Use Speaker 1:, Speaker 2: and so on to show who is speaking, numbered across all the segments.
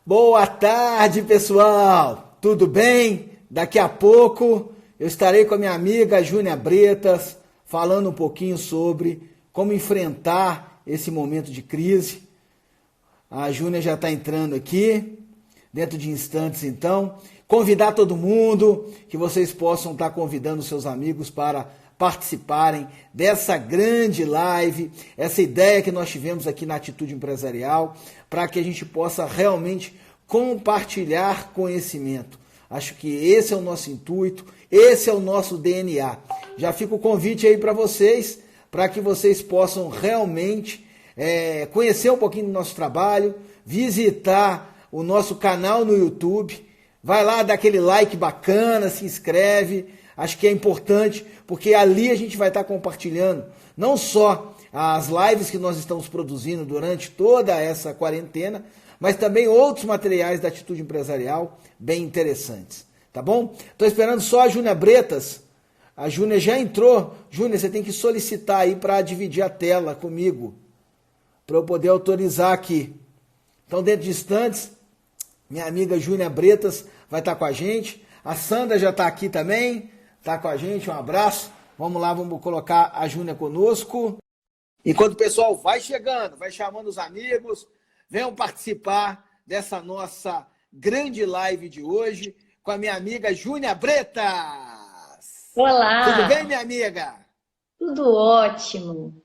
Speaker 1: Boa tarde, pessoal! Tudo bem? Daqui a pouco eu estarei com a minha amiga Júnia Bretas falando um pouquinho sobre como enfrentar esse momento de crise. A Júnia já está entrando aqui, dentro de instantes então. Convidar todo mundo, que vocês possam estar convidando seus amigos para participarem dessa grande live, essa ideia que nós tivemos aqui na Atitude Empresarial, para que a gente possa realmente compartilhar conhecimento. Acho que esse é o nosso intuito, esse é o nosso DNA. Já fica o convite aí para vocês, para que vocês possam realmente conhecer um pouquinho do nosso trabalho, visitar o nosso canal no YouTube, vai lá, dá aquele like bacana, se inscreve. Acho que é importante, porque ali a gente vai estar compartilhando não só as lives que nós estamos produzindo durante toda essa quarentena, mas também outros materiais da Atitude Empresarial bem interessantes, tá bom? Estou esperando só a Júnia Bretas. A Júnia já entrou. Júnia, você tem que solicitar aí para dividir a tela comigo, para eu poder autorizar aqui. Então, dentro de instantes, minha amiga Júnia Bretas vai estar com a gente. A Sandra já está aqui também, está com a gente. Um abraço. Vamos lá, vamos colocar a Júnia conosco. Enquanto o pessoal vai chegando, vai chamando os amigos, venham participar dessa nossa grande live de hoje com a minha amiga Júnia Bretas.
Speaker 2: Olá!
Speaker 1: Tudo bem, minha amiga?
Speaker 2: Tudo ótimo.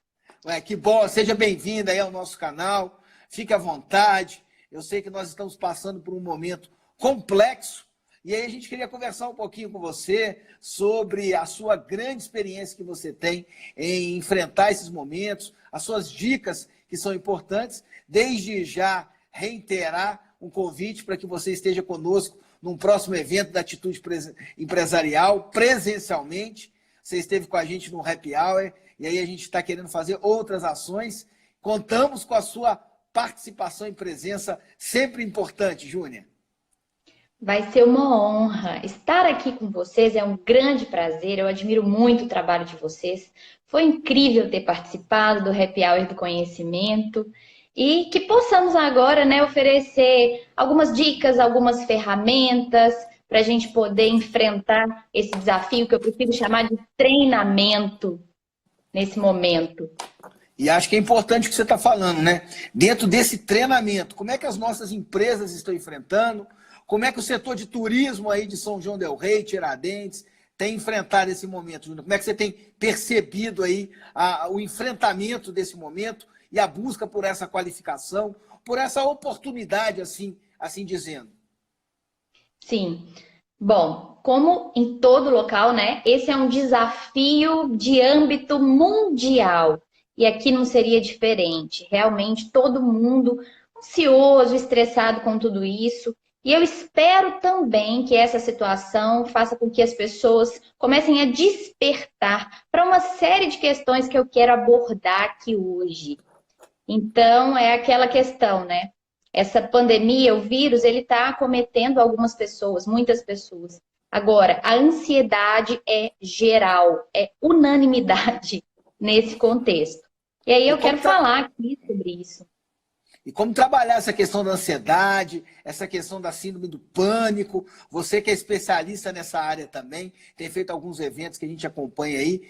Speaker 1: Ué, que bom, seja bem-vinda aí ao nosso canal, fique à vontade. Eu sei que nós estamos passando por um momento complexo e aí a gente queria conversar um pouquinho com você sobre a sua grande experiência que você tem em enfrentar esses momentos, as suas dicas que são importantes. Desde já reiterar um convite para que você esteja conosco num próximo evento da Atitude Empresarial, presencialmente. Você esteve com a gente no Happy Hour e aí a gente está querendo fazer outras ações. Contamos com a sua participação e presença, sempre importante, Júnia.
Speaker 2: Vai ser uma honra estar aqui com vocês, é um grande prazer, eu admiro muito o trabalho de vocês. Foi incrível ter participado do Happy Hour do Conhecimento e que possamos agora, né, oferecer algumas dicas, algumas ferramentas para a gente poder enfrentar esse desafio que eu prefiro chamar de treinamento nesse momento.
Speaker 1: E acho que é importante o que você está falando, né? Dentro desse treinamento, como é que as nossas empresas estão enfrentando? Como é que o setor de turismo aí de São João del Rei, Tiradentes, tem enfrentado esse momento, Júnior? Como é que você tem percebido aí o enfrentamento desse momento e a busca por essa qualificação, por essa oportunidade, assim dizendo?
Speaker 2: Sim. Bom, como em todo local, né? Esse é um desafio de âmbito mundial. E aqui não seria diferente. Realmente, todo mundo ansioso, estressado com tudo isso. E eu espero também que essa situação faça com que as pessoas comecem a despertar para uma série de questões que eu quero abordar aqui hoje. Então, é aquela questão, né? Essa pandemia, o vírus, ele está acometendo algumas pessoas, muitas pessoas. Agora, a ansiedade é geral, é unanimidade nesse contexto. E aí eu quero falar aqui sobre isso.
Speaker 1: E como trabalhar essa questão da ansiedade, essa questão da síndrome do pânico. Você que é especialista nessa área também, tem feito alguns eventos que a gente acompanha aí.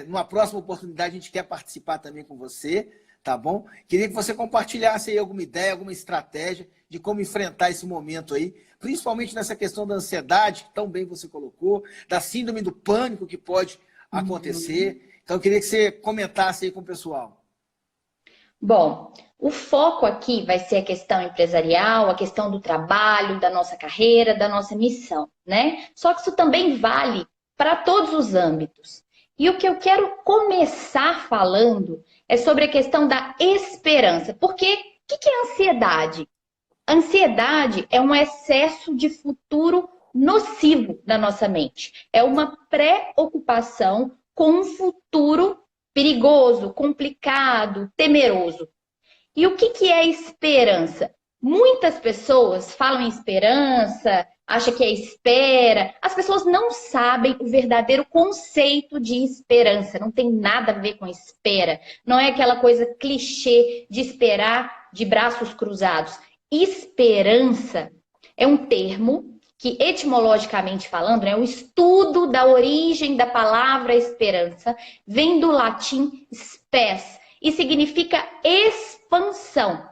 Speaker 1: Numa próxima oportunidade, a gente quer participar também com você, tá bom? Queria que você compartilhasse aí alguma ideia, alguma estratégia de como enfrentar esse momento aí, principalmente nessa questão da ansiedade, que tão bem você colocou, da síndrome do pânico que pode acontecer. Então, eu queria que você comentasse aí com o pessoal.
Speaker 2: Bom, o foco aqui vai ser a questão empresarial, a questão do trabalho, da nossa carreira, da nossa missão, né? Só que isso também vale para todos os âmbitos. E o que eu quero começar falando é sobre a questão da esperança. Porque o que é ansiedade? Ansiedade é um excesso de futuro nocivo na nossa mente. É uma preocupação com um futuro perigoso, complicado, temeroso. E o que é esperança? Muitas pessoas falam em esperança, acham que é espera. As pessoas não sabem o verdadeiro conceito de esperança. Não tem nada a ver com espera. Não é aquela coisa clichê de esperar de braços cruzados. esperança é um termo que, etimologicamente falando, o estudo da origem da palavra esperança vem do latim spes e significa expansão.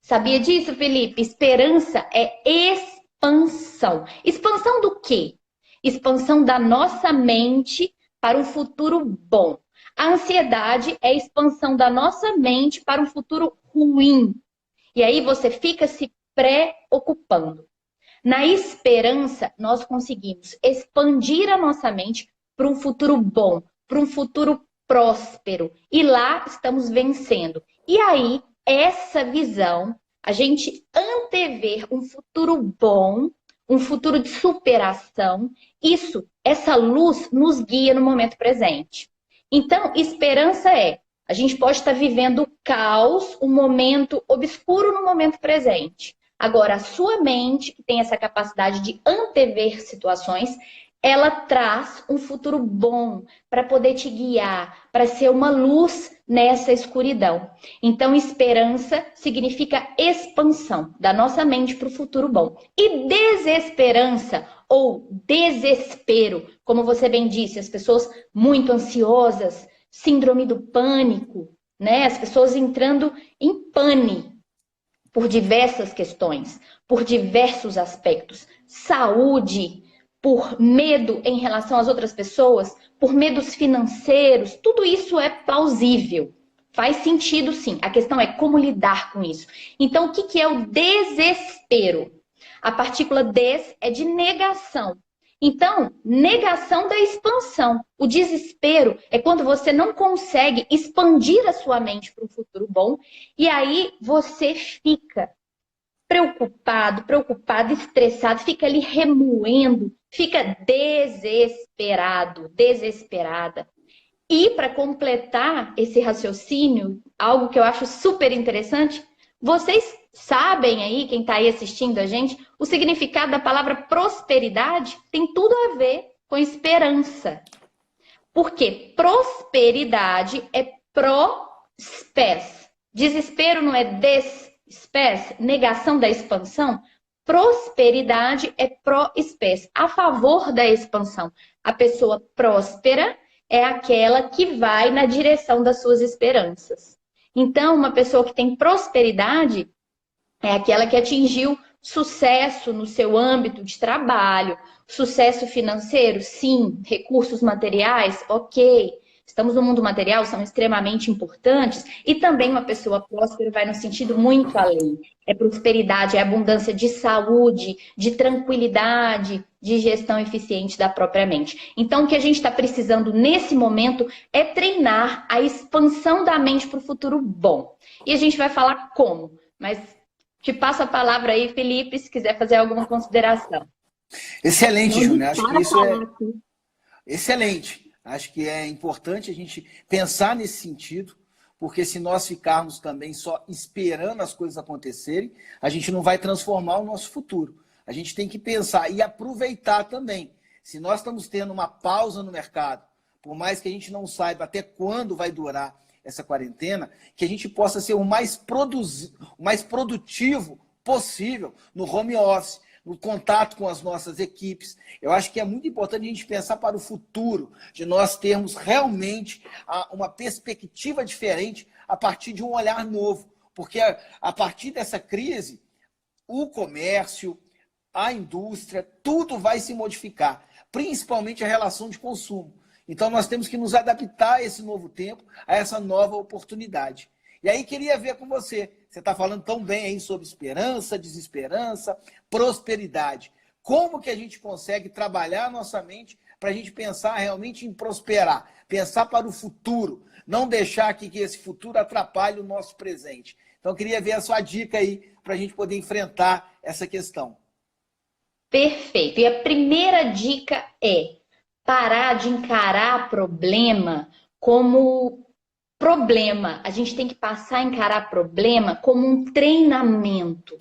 Speaker 2: Sabia disso, Felipe? Esperança é expansão. Expansão do quê? Expansão da nossa mente para um futuro bom. A ansiedade é a expansão da nossa mente para um futuro ruim. E aí você fica se preocupando. Na esperança, nós conseguimos expandir a nossa mente para um futuro bom, para um futuro próspero. E lá estamos vencendo. E aí, essa visão, a gente antever um futuro bom, um futuro de superação, essa luz nos guia no momento presente. Então, esperança a gente pode estar vivendo caos, um momento obscuro no momento presente. Agora, a sua mente, que tem essa capacidade de antever situações, ela traz um futuro bom para poder te guiar, para ser uma luz nessa escuridão. Então, esperança significa expansão da nossa mente para o futuro bom. E desesperança ou desespero, como você bem disse, as pessoas muito ansiosas, síndrome do pânico, né? As pessoas entrando em pânico por diversas questões, por diversos aspectos. Saúde, por medo em relação às outras pessoas, por medos financeiros, tudo isso é plausível. Faz sentido, sim. A questão é como lidar com isso. Então, o que é o desespero? A partícula des é de negação. Então, negação da expansão. O desespero é quando você não consegue expandir a sua mente para um futuro bom e aí você fica preocupado, estressado, fica ali remoendo, fica desesperado, desesperada. E para completar esse raciocínio, algo que eu acho super interessante, vocês sabem aí, quem está aí assistindo a gente, o significado da palavra prosperidade tem tudo a ver com esperança. Porque prosperidade é pró-spes. Desespero não é des-spes, negação da expansão. Prosperidade é pró-spes, a favor da expansão. A pessoa próspera é aquela que vai na direção das suas esperanças. Então, uma pessoa que tem prosperidade é aquela que atingiu sucesso no seu âmbito de trabalho, sucesso financeiro, sim, recursos materiais, ok. Estamos no mundo material, são extremamente importantes. E também uma pessoa próspera vai no sentido muito além. É prosperidade, é abundância de saúde, de tranquilidade, de gestão eficiente da própria mente. Então, o que a gente está precisando nesse momento é treinar a expansão da mente para o futuro bom. E a gente vai falar como, mas te passo a palavra aí, Felipe, se quiser fazer alguma consideração.
Speaker 1: Excelente, Júnior. Acho que isso é excelente. Acho que é importante a gente pensar nesse sentido, porque se nós ficarmos também só esperando as coisas acontecerem, a gente não vai transformar o nosso futuro. A gente tem que pensar e aproveitar também. Se nós estamos tendo uma pausa no mercado, por mais que a gente não saiba até quando vai durar essa quarentena, que a gente possa ser o mais produtivo possível no home office, no contato com as nossas equipes. Eu acho que é muito importante a gente pensar para o futuro, de nós termos realmente uma perspectiva diferente a partir de um olhar novo. Porque a partir dessa crise, o comércio, a indústria, tudo vai se modificar, principalmente a relação de consumo. Então nós temos que nos adaptar a esse novo tempo, a essa nova oportunidade. E aí queria ver com você, você está falando tão bem aí sobre esperança, desesperança, prosperidade. Como que a gente consegue trabalhar a nossa mente para a gente pensar realmente em prosperar, pensar para o futuro, não deixar que esse futuro atrapalhe o nosso presente. Então eu queria ver a sua dica aí para a gente poder enfrentar essa questão.
Speaker 2: Perfeito. E a primeira dica é parar de encarar problema como problema. A gente tem que passar a encarar problema como um treinamento,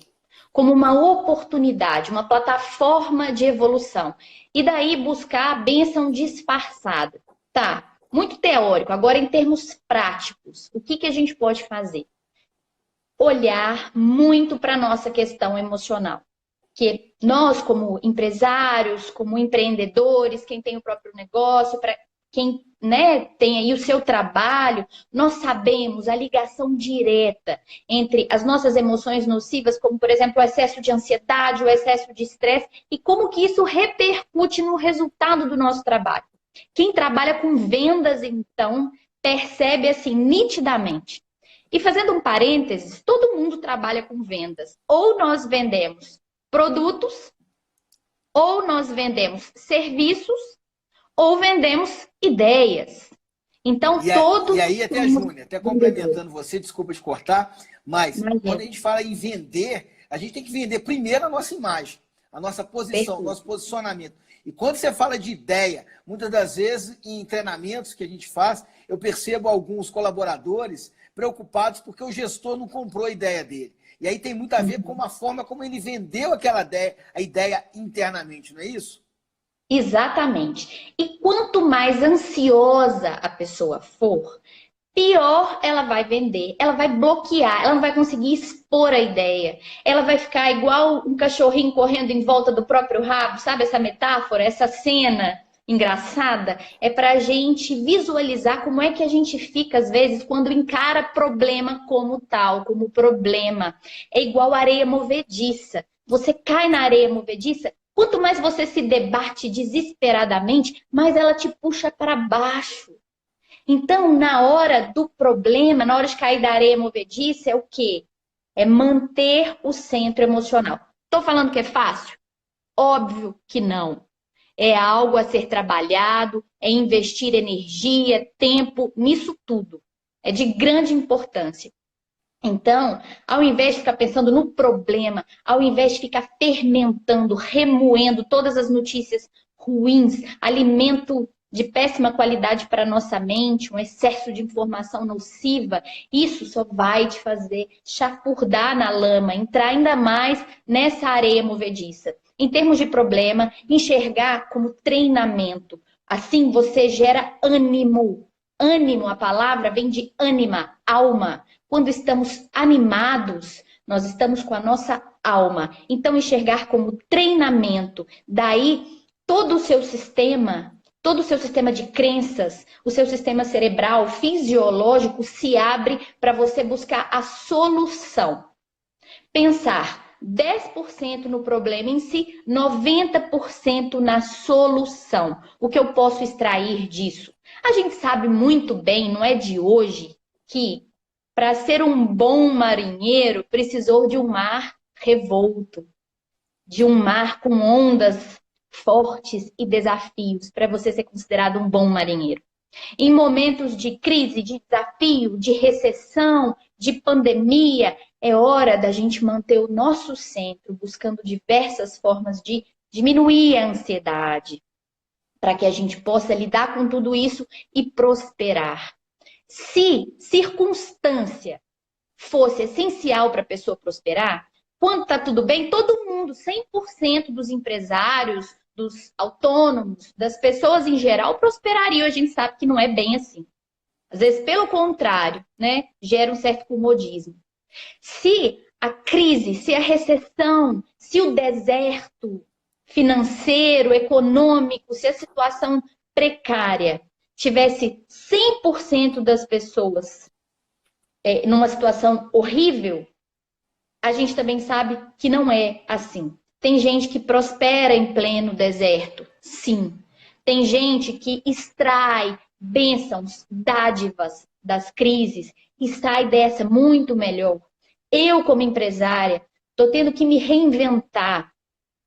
Speaker 2: como uma oportunidade, uma plataforma de evolução. E daí buscar a bênção disfarçada. Tá, muito teórico. Agora, em termos práticos, o que a gente pode fazer? olhar muito para a nossa questão emocional. Que nós, como empresários, como empreendedores, quem tem o próprio negócio, para quem, né, tem aí o seu trabalho, nós sabemos a ligação direta entre as nossas emoções nocivas, como, por exemplo, o excesso de ansiedade, o excesso de estresse, e como que isso repercute no resultado do nosso trabalho. Quem trabalha com vendas, então, percebe assim nitidamente. E fazendo um parênteses, todo mundo trabalha com vendas. Ou nós vendemos produtos, ou nós vendemos serviços, ou vendemos ideias. Então,
Speaker 1: E
Speaker 2: todos
Speaker 1: aí, até a
Speaker 2: somos
Speaker 1: Júnia, até
Speaker 2: vendedores.
Speaker 1: complementando você, desculpa te cortar, mas quando a
Speaker 2: Imagina.
Speaker 1: gente fala em vender, a gente tem que vender primeiro a nossa imagem, a nossa posição, o
Speaker 2: Perfeito.
Speaker 1: nosso posicionamento. E quando você fala de ideia, muitas das vezes em treinamentos que a gente faz, eu percebo alguns colaboradores preocupados porque o gestor não comprou a ideia dele. E aí tem muito a ver com a forma como ele vendeu aquela ideia, a ideia internamente, não é isso?
Speaker 2: Exatamente. E quanto mais ansiosa a pessoa for, pior ela vai vender, ela vai bloquear, ela não vai conseguir expor a ideia. Ela vai ficar igual um cachorrinho correndo em volta do próprio rabo, sabe essa metáfora, essa cena engraçada? É para a gente visualizar como é que a gente fica, às vezes, quando encara problema como tal, como problema. É igual areia movediça. Você cai na areia movediça, quanto mais você se debate desesperadamente, mais ela te puxa para baixo. Então, na hora do problema, na hora de cair da areia movediça, é o quê? É manter o centro emocional. Estou falando que é fácil? Óbvio que não. É algo a ser trabalhado, é investir energia, tempo, nisso tudo. É de grande importância. Então, ao invés de ficar pensando no problema, ao invés de ficar fermentando, remoendo todas as notícias ruins, alimento de péssima qualidade para a nossa mente, um excesso de informação nociva, isso só vai te fazer chafurdar na lama, entrar ainda mais nessa areia movediça. Em termos de problema, enxergar como treinamento. Assim você gera ânimo. Ânimo, a palavra vem de ânima, alma. Quando estamos animados, nós estamos com a nossa alma. Então, enxergar como treinamento. Daí, todo o seu sistema de crenças, o seu sistema cerebral, fisiológico, se abre para você buscar a solução. Pensar 10% no problema em si, 90% na solução. O que eu posso extrair disso? A gente sabe muito bem, não é de hoje, que para ser um bom marinheiro, precisou de um mar revolto, de um mar com ondas fortes e desafios, para você ser considerado um bom marinheiro. Em momentos de crise, de desafio, de recessão, de pandemia, é hora da gente manter o nosso centro, buscando diversas formas de diminuir a ansiedade, para que a gente possa lidar com tudo isso e prosperar. Se circunstância fosse essencial para a pessoa prosperar, quando está tudo bem, todo mundo, 100% dos empresários, dos autônomos, das pessoas em geral, prosperaria. A gente sabe que não é bem assim. Às vezes, pelo contrário, né, gera um certo comodismo. Se a crise, se a recessão, se o deserto financeiro, econômico, se a situação precária tivesse 100% das pessoas numa situação horrível, a gente também sabe que não é assim. Tem gente que prospera em pleno deserto, sim. Tem gente que extrai bênçãos, dádivas das crises e sai dessa muito melhor. Eu, como empresária, estou tendo que me reinventar,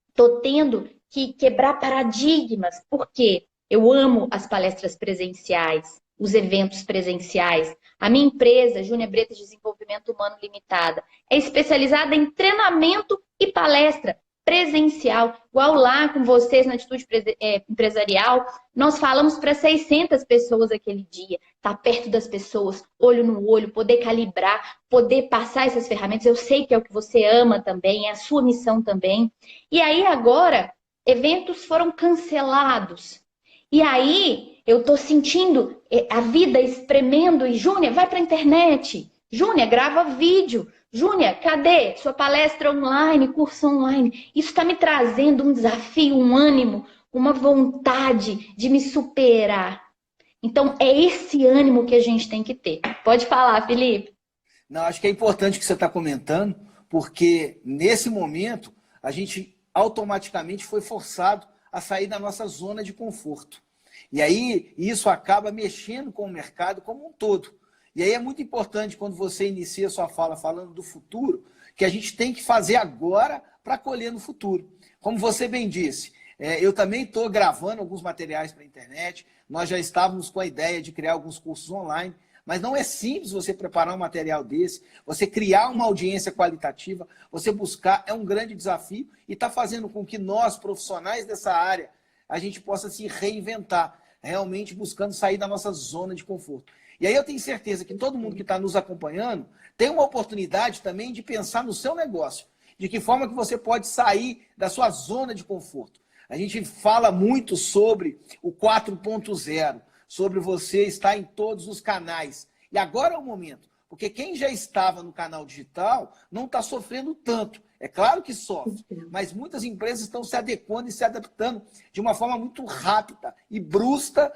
Speaker 2: estou tendo que quebrar paradigmas, porque eu amo as palestras presenciais, os eventos presenciais. A minha empresa, Júnia Bretas Desenvolvimento Humano Limitada, é especializada em treinamento e palestra presencial. Igual lá com vocês na Atitude Empresarial, nós falamos para 600 pessoas aquele dia. Estar perto das pessoas, olho no olho, poder calibrar, poder passar essas ferramentas. Eu sei que é o que você ama também, é a sua missão também. E aí agora, eventos foram cancelados. E aí, eu tô sentindo a vida espremendo e Júnia, vai para a internet. Júnia, grava vídeo. Júnia, cadê sua palestra online, curso online? Isso está me trazendo um desafio, um ânimo, uma vontade de me superar. Então, é esse ânimo que a gente tem que ter. Pode falar, Felipe.
Speaker 1: Não, acho que é importante o que você está comentando, porque nesse momento a gente automaticamente foi forçado a sair da nossa zona de conforto. E aí isso acaba mexendo com o mercado como um todo. E aí é muito importante quando você inicia sua fala falando do futuro, que a gente tem que fazer agora para colher no futuro. Como você bem disse, eu também estou gravando alguns materiais para a internet, nós já estávamos com a ideia de criar alguns cursos online, mas não é simples você preparar um material desse, você criar uma audiência qualitativa, você buscar, é um grande desafio e está fazendo com que nós, profissionais dessa área, a gente possa se reinventar, realmente buscando sair da nossa zona de conforto. E aí eu tenho certeza que todo mundo que está nos acompanhando tem uma oportunidade também de pensar no seu negócio, de que forma que você pode sair da sua zona de conforto. A gente fala muito sobre o 4.0, sobre você estar em todos os canais. E agora é o momento, porque quem já estava no canal digital não está sofrendo tanto. É claro que sofre, mas muitas empresas estão se adequando e se adaptando de uma forma muito rápida e brusca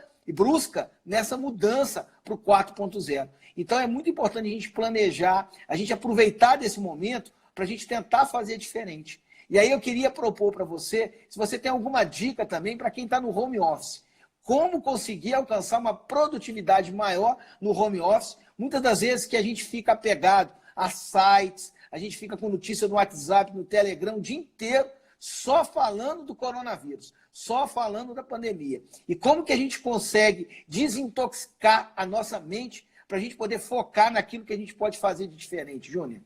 Speaker 1: nessa mudança para o 4.0. Então é muito importante a gente planejar, a gente aproveitar desse momento para a gente tentar fazer diferente. E aí eu queria propor para você, se você tem alguma dica também para quem está no home office, como conseguir alcançar uma produtividade maior no home office, muitas das vezes que a gente fica apegado a sites, a gente fica com notícia no WhatsApp, no Telegram, o dia inteiro, só falando do coronavírus, só falando da pandemia. E como que a gente consegue desintoxicar a nossa mente para a gente poder focar naquilo que a gente pode fazer de diferente, Júnior?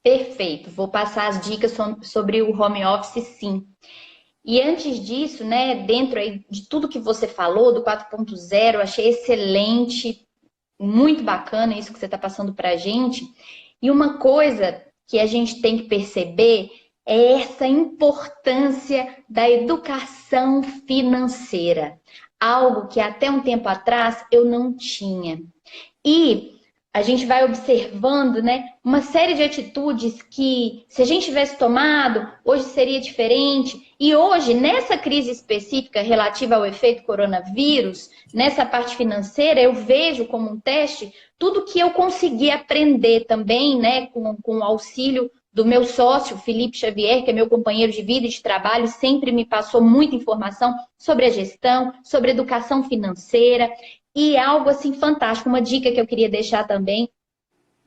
Speaker 2: Perfeito. Vou passar as dicas sobre o home office, sim. E antes disso, né, dentro aí de tudo que você falou, do 4.0, achei excelente, muito bacana isso que você está passando para a gente. E uma coisa que a gente tem que perceber é essa importância da educação financeira. Algo que até um tempo atrás eu não tinha. E a gente vai observando, né, uma série de atitudes que, se a gente tivesse tomado, hoje seria diferente. E hoje, nessa crise específica relativa ao efeito coronavírus, nessa parte financeira, eu vejo como um teste tudo que eu consegui aprender também, né, com o auxílio do meu sócio, Felipe Xavier, que é meu companheiro de vida e de trabalho, sempre me passou muita informação sobre a gestão, sobre educação financeira. E algo assim fantástico, uma dica que eu queria deixar também,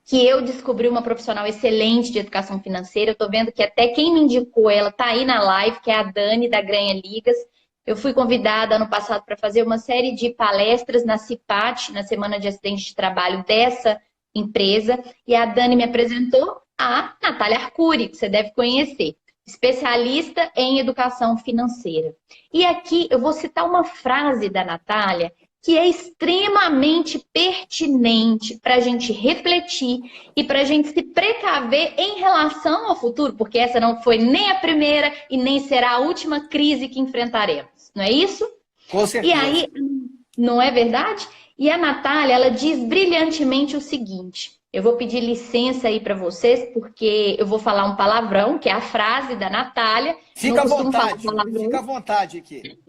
Speaker 2: que eu descobri uma profissional excelente de educação financeira. Eu tô vendo que até quem me indicou ela tá aí na live, que é a Dani da Granha Ligas. Eu fui convidada ano passado para fazer uma série de palestras na CIPAT, na Semana de Acidente de Trabalho dessa empresa, e a Dani me apresentou a Natália Arcuri, que você deve conhecer, especialista em educação financeira. E aqui eu vou citar uma frase da Natália que é extremamente pertinente para a gente refletir e para a gente se precaver em relação ao futuro, porque essa não foi nem a primeira e nem será a última crise que enfrentaremos, não é isso?
Speaker 1: Com certeza.
Speaker 2: E aí, não é verdade? E a Natália, ela diz brilhantemente o seguinte, eu vou pedir licença aí para vocês, porque eu vou falar um palavrão, que é a frase da Natália.
Speaker 1: Fica à vontade aqui.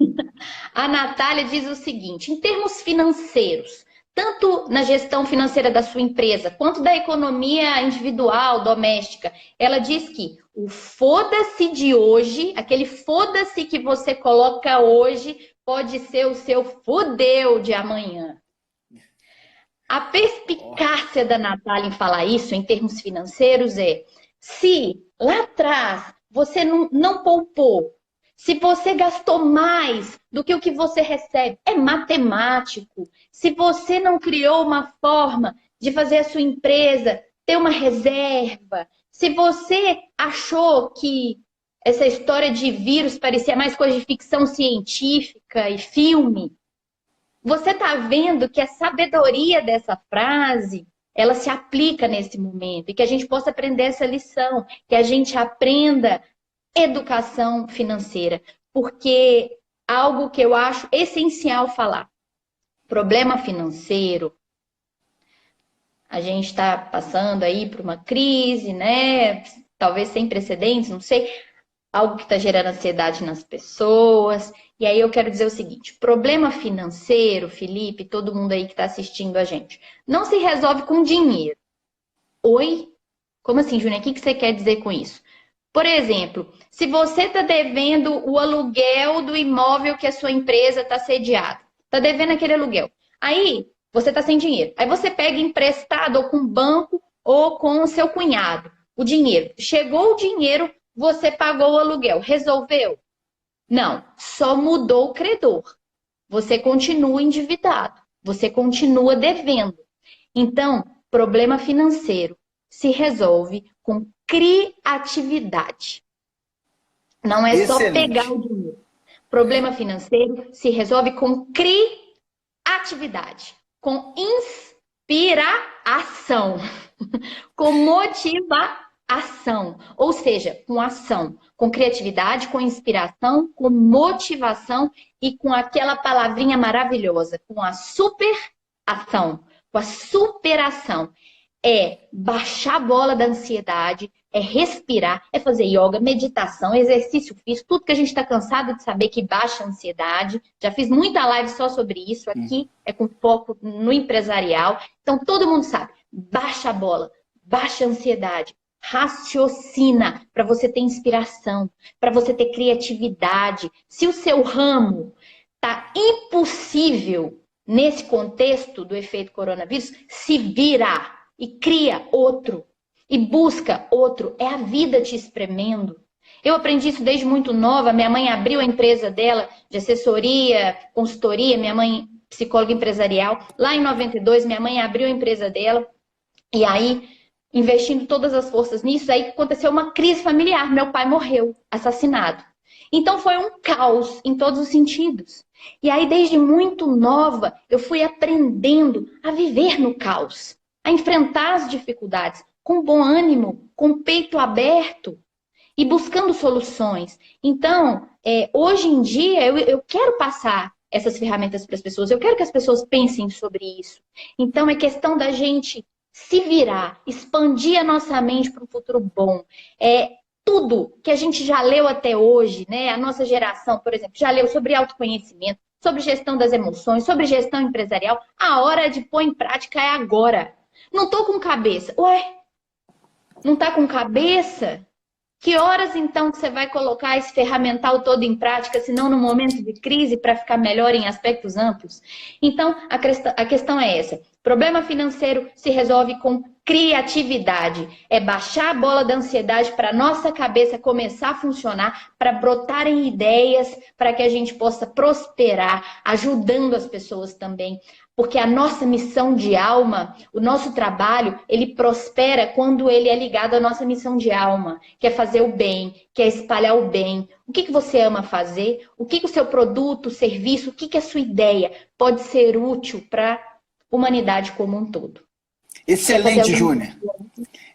Speaker 2: A Natália diz o seguinte, em termos financeiros, tanto na gestão financeira da sua empresa, quanto da economia individual, doméstica, ela diz que o foda-se de hoje, aquele foda-se que você coloca hoje, pode ser o seu fudeu de amanhã. A perspicácia da Natália em falar isso, em termos financeiros, é se lá atrás você não poupou, se você gastou mais do que o que você recebe, é matemático. Se você não criou uma forma de fazer a sua empresa ter uma reserva, se você achou que essa história de vírus parecia mais coisa de ficção científica e filme, você está vendo que a sabedoria dessa frase, ela se aplica nesse momento e que a gente possa aprender essa lição, que a gente aprenda educação financeira, porque algo que eu acho essencial falar. Problema financeiro, A gente está passando aí por uma crise, né? Talvez sem precedentes, não sei, algo que está gerando ansiedade nas pessoas. E aí eu quero dizer o seguinte: problema financeiro, Felipe, todo mundo aí que está assistindo a gente, não se resolve com dinheiro. Oi? Como assim, Júnior? O que você quer dizer com isso? Por exemplo, se você está devendo o aluguel do imóvel que a sua empresa está sediada, está devendo aquele aluguel. Aí você está sem dinheiro. Aí você pega emprestado ou com o banco ou com o seu cunhado o dinheiro. Chegou o dinheiro, você pagou o aluguel. Resolveu? Não, só mudou o credor. Você continua endividado, você continua devendo. Então, problema financeiro se resolve com criatividade. Não é só pegar
Speaker 1: Excelente.
Speaker 2: o dinheiro. Problema financeiro se resolve com criatividade, com inspiração, com motivação. Ou seja, com ação, com criatividade, com inspiração, com motivação e com aquela palavrinha maravilhosa, com a superação, com a superação. É baixar a bola da ansiedade, é respirar, é fazer yoga, meditação, exercício físico, tudo que a gente está cansado de saber que baixa a ansiedade. Já fiz muita live só sobre isso, aqui é com foco no empresarial. Então todo mundo sabe, baixa a bola, baixa a ansiedade, raciocina para você ter inspiração, para você ter criatividade. Se o seu ramo tá impossível nesse contexto do efeito coronavírus, se vira e cria outro e busca outro. É a vida te espremendo. Eu aprendi isso desde muito nova. Minha mãe abriu a empresa dela de assessoria, consultoria. Minha mãe, psicóloga empresarial. Lá em 92, minha mãe abriu a empresa dela. E aí, investindo todas as forças nisso, aí aconteceu uma crise familiar. Meu pai morreu, assassinado. Então foi um caos em todos os sentidos. E aí, desde muito nova, eu fui aprendendo a viver no caos, a enfrentar as dificuldades com bom ânimo, com o peito aberto e buscando soluções. Então, hoje em dia, eu quero passar essas ferramentas para as pessoas, eu quero que as pessoas pensem sobre isso. Então, é questão da gente se virar, expandir a nossa mente para um futuro bom. Tudo que a gente já leu até hoje, né? A nossa geração, por exemplo, já leu sobre autoconhecimento, sobre gestão das emoções, sobre gestão empresarial. A hora de pôr em prática é agora. Não tô com cabeça. Ué, não tá com cabeça? Que horas então que você vai colocar esse ferramental todo em prática, se não no momento de crise, para ficar melhor em aspectos amplos? Então, a questão é essa. Problema financeiro se resolve com criatividade. É baixar a bola da ansiedade para a nossa cabeça começar a funcionar, para brotarem ideias, para que a gente possa prosperar, ajudando as pessoas também. Porque a nossa missão de alma, o nosso trabalho, ele prospera quando ele é ligado à nossa missão de alma, que é fazer o bem, que é espalhar o bem. O que você ama fazer? O que o seu produto, serviço, o que a sua ideia pode ser útil para a humanidade como um todo?
Speaker 1: Excelente, Júnior.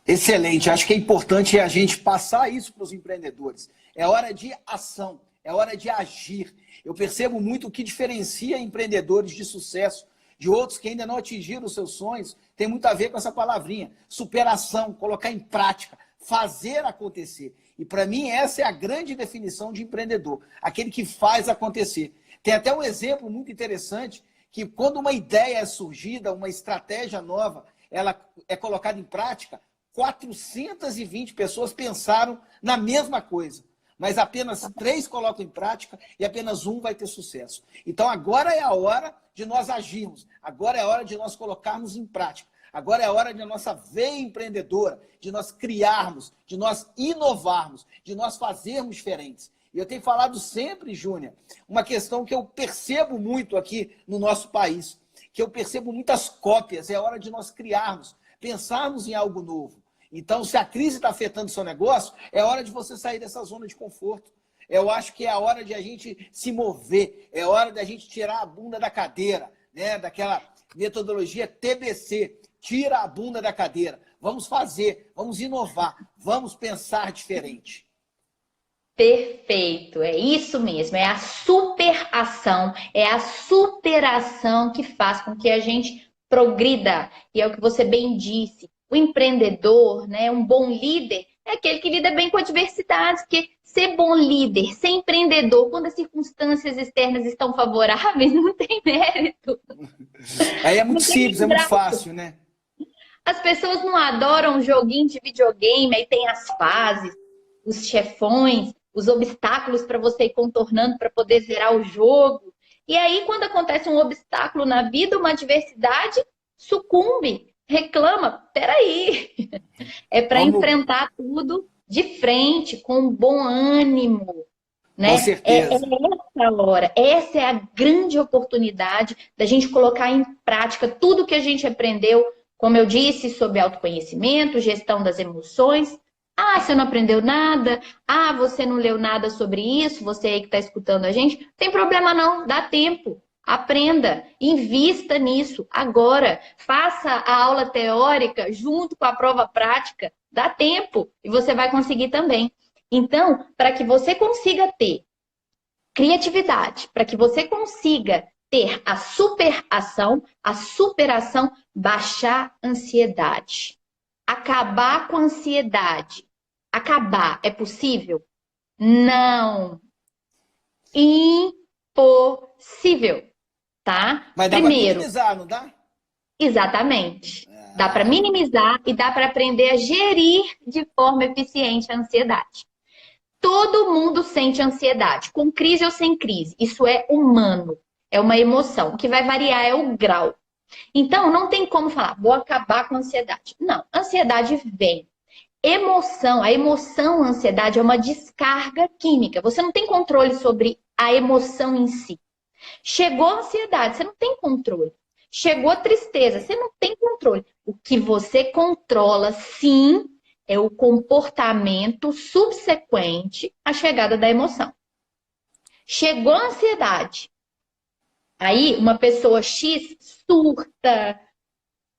Speaker 1: Excelente. Acho que é importante a gente passar isso para os empreendedores. É hora de ação, é hora de agir. Eu percebo muito o que diferencia empreendedores de sucesso de outros que ainda não atingiram os seus sonhos, tem muito a ver com essa palavrinha. Superação, colocar em prática, fazer acontecer. E para mim essa é a grande definição de empreendedor, aquele que faz acontecer. Tem até um exemplo muito interessante, que quando uma ideia é surgida, uma estratégia nova, ela é colocada em prática, 420 pessoas pensaram na mesma coisa. Mas apenas 3 colocam em prática e apenas 1 vai ter sucesso. Então agora é a hora de nós agirmos, agora é a hora de nós colocarmos em prática, agora é a hora de nossa veia empreendedora, de nós criarmos, de nós inovarmos, de nós fazermos diferentes. E eu tenho falado sempre, Júnior, uma questão que eu percebo muito aqui no nosso país, que eu percebo muitas cópias, é hora de nós criarmos, pensarmos em algo novo. Então, se a crise está afetando o seu negócio, é hora de você sair dessa zona de conforto. Eu acho que é a hora de a gente se mover, é hora de a gente tirar a bunda da cadeira, né? Daquela metodologia TBC, tira a bunda da cadeira. Vamos fazer, vamos inovar, vamos pensar diferente.
Speaker 2: Perfeito, é isso mesmo, é a superação que faz com que a gente progrida. E é o que você bem disse. O empreendedor, né, um bom líder, é aquele que lida bem com adversidades, porque ser bom líder, ser empreendedor, quando as circunstâncias externas estão favoráveis, não tem mérito.
Speaker 1: Aí é muito
Speaker 2: Não tem
Speaker 1: simples, é
Speaker 2: nem
Speaker 1: muito
Speaker 2: graça.
Speaker 1: fácil, né?
Speaker 2: As pessoas não adoram um joguinho de videogame, aí tem as fases, os chefões, os obstáculos para você ir contornando para poder zerar o jogo. E aí, quando acontece um obstáculo na vida, uma adversidade, sucumbe, reclama. Peraí, é para
Speaker 1: Vamos,
Speaker 2: enfrentar tudo de frente, com um bom ânimo,
Speaker 1: com
Speaker 2: né? É
Speaker 1: certeza.
Speaker 2: essa hora, essa é a grande oportunidade da gente colocar em prática tudo que a gente aprendeu, como eu disse, sobre autoconhecimento, gestão das emoções. Ah, você não aprendeu nada? Ah, você não leu nada sobre isso? Você aí que está escutando a gente? Não tem problema não, dá tempo. Aprenda, invista nisso agora. Faça a aula teórica junto com a prova prática. Dá tempo e você vai conseguir também. Então, para que você consiga ter criatividade, para que você consiga ter a superação, baixar ansiedade, acabar com a ansiedade. Acabar é possível? Não. Impossível, tá?
Speaker 1: Mas dá para
Speaker 2: Primeiro,
Speaker 1: minimizar, não dá?
Speaker 2: exatamente. Dá para
Speaker 1: Ah,
Speaker 2: minimizar e dá para aprender a gerir de forma eficiente a ansiedade. Todo mundo sente ansiedade, com crise ou sem crise. Isso é humano, é uma emoção. O que vai variar é o grau. Então, não tem como falar, vou acabar com a ansiedade. Não, ansiedade vem. Emoção, a emoção, a ansiedade é uma descarga química. Você não tem controle sobre a emoção em si. Chegou a ansiedade, você não tem controle. Chegou a tristeza, você não tem controle. O que você controla, sim, é o comportamento subsequente à chegada da emoção. Chegou a ansiedade. Aí, uma pessoa X surta,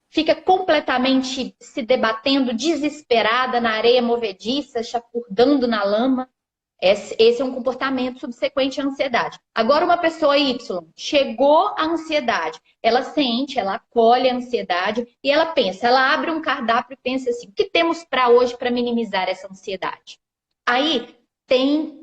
Speaker 2: fica completamente se debatendo, desesperada na areia movediça, chafurdando na lama. Esse é um comportamento subsequente à ansiedade. Agora, uma pessoa Y chegou à ansiedade, ela sente, ela acolhe a ansiedade e ela pensa, ela abre um cardápio e pensa assim: o que temos para hoje para minimizar essa ansiedade? Aí tem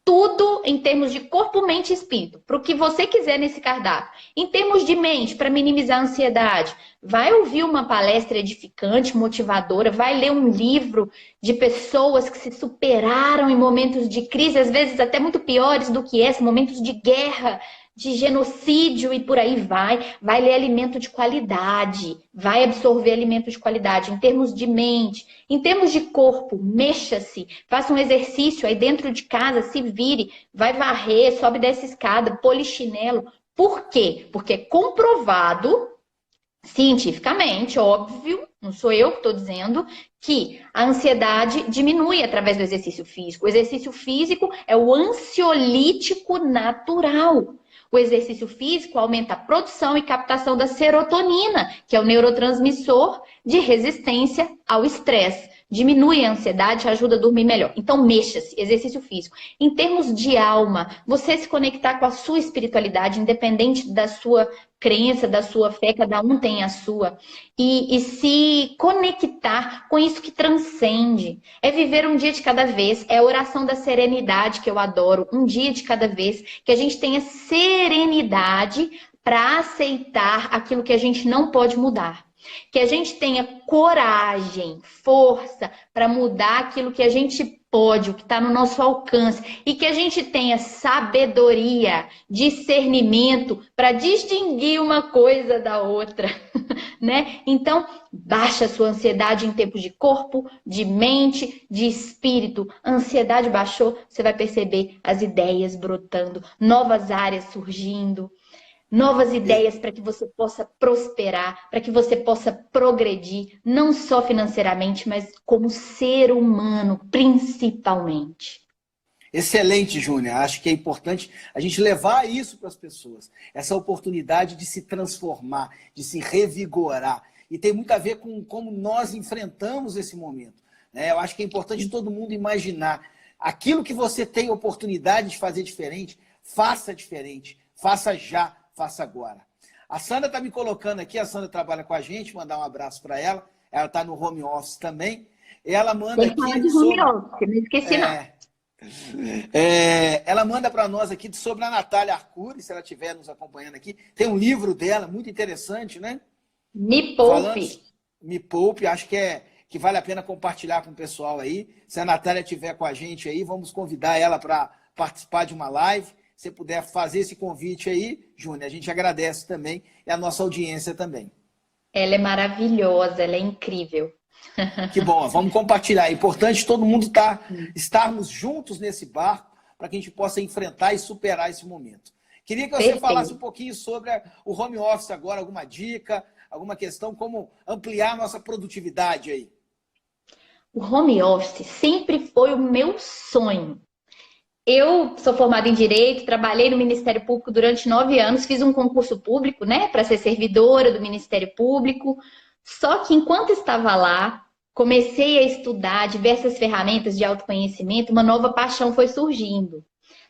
Speaker 2: tudo em termos de corpo, mente e espírito, para o que você quiser nesse cardápio. Em termos de mente, para minimizar a ansiedade, vai ouvir uma palestra edificante, motivadora, vai ler um livro de pessoas que se superaram em momentos de crise, às vezes até muito piores do que esse, momentos de guerra, de genocídio e por aí vai. Vai ler alimento de qualidade, vai absorver alimento de qualidade. Em termos de mente, em termos de corpo, mexa-se, faça um exercício aí dentro de casa, se vire, vai varrer, sobe dessa escada, polichinelo. Por quê? Porque é comprovado cientificamente, óbvio, não sou eu que estou dizendo, que a ansiedade diminui através do exercício físico. O exercício físico é o ansiolítico natural. O exercício físico aumenta a produção e captação da serotonina, que é o neurotransmissor de resistência ao estresse. Diminui a ansiedade, ajuda a dormir melhor. Então, mexa-se, exercício físico. Em termos de alma, você se conectar com a sua espiritualidade, independente da sua crença, da sua fé, cada um tem a sua. E se conectar com isso que transcende. É viver um dia de cada vez. É a oração da serenidade, que eu adoro. Um dia de cada vez. Que a gente tenha serenidade para aceitar aquilo que a gente não pode mudar. Que a gente tenha coragem, força para mudar aquilo que a gente pode, o que está no nosso alcance. E que a gente tenha sabedoria, discernimento para distinguir uma coisa da outra, né? Então, baixa a sua ansiedade em tempos de corpo, de mente, de espírito. A ansiedade baixou, você vai perceber as ideias brotando, novas áreas surgindo. Novas ideias para que você possa prosperar, para que você possa progredir, não só financeiramente, mas como ser humano, principalmente.
Speaker 1: Excelente, Júnior. Acho que é importante a gente levar isso para as pessoas. Essa oportunidade de se transformar, de se revigorar. E tem muito a ver com como nós enfrentamos esse momento, né? Eu acho que é importante todo mundo imaginar aquilo que você tem oportunidade de fazer diferente, faça já, faça agora. A Sandra está me colocando aqui, a Sandra trabalha com a gente, mandar um abraço para ela. Ela está no home office também. Ela manda
Speaker 2: Tem que falar
Speaker 1: aqui
Speaker 2: de home
Speaker 1: sobre.
Speaker 2: office, não esqueci não.
Speaker 1: Ela manda para nós aqui sobre a Natália Arcuri, se ela estiver nos acompanhando aqui. Tem um livro dela, muito interessante, né?
Speaker 2: Me
Speaker 1: Falando,
Speaker 2: poupe.
Speaker 1: Me Poupe, acho que vale a pena compartilhar com o pessoal aí. Se a Natália estiver com a gente aí, vamos convidar ela para participar de uma live. Se puder fazer esse convite aí, Júnior, a gente agradece também e a nossa audiência também.
Speaker 2: Ela é maravilhosa, ela é incrível.
Speaker 1: Que bom, vamos compartilhar. É importante todo mundo estarmos juntos nesse barco para que a gente possa enfrentar e superar esse momento. Queria que você
Speaker 2: Perfeito.
Speaker 1: falasse um pouquinho sobre o home office agora, alguma dica, alguma questão, como ampliar a nossa produtividade aí.
Speaker 2: O home office sempre foi o meu sonho. Eu sou formada em Direito, trabalhei no Ministério Público durante 9 anos, fiz um concurso público, né, para ser servidora do Ministério Público. Só que enquanto estava lá, comecei a estudar diversas ferramentas de autoconhecimento, uma nova paixão foi surgindo,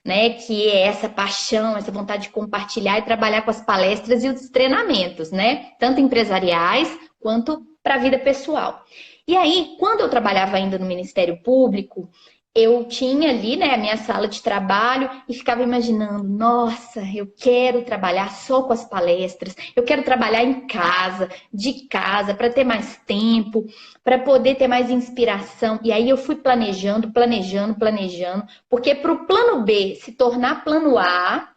Speaker 2: né, que é essa paixão, essa vontade de compartilhar e trabalhar com as palestras e os treinamentos, né, tanto empresariais quanto para a vida pessoal. E aí, quando eu trabalhava ainda no Ministério Público, eu tinha ali, né, a minha sala de trabalho e ficava imaginando, nossa, eu quero trabalhar só com as palestras, eu quero trabalhar em casa, de casa, para ter mais tempo, para poder ter mais inspiração. E aí eu fui planejando, porque para o plano B se tornar plano A,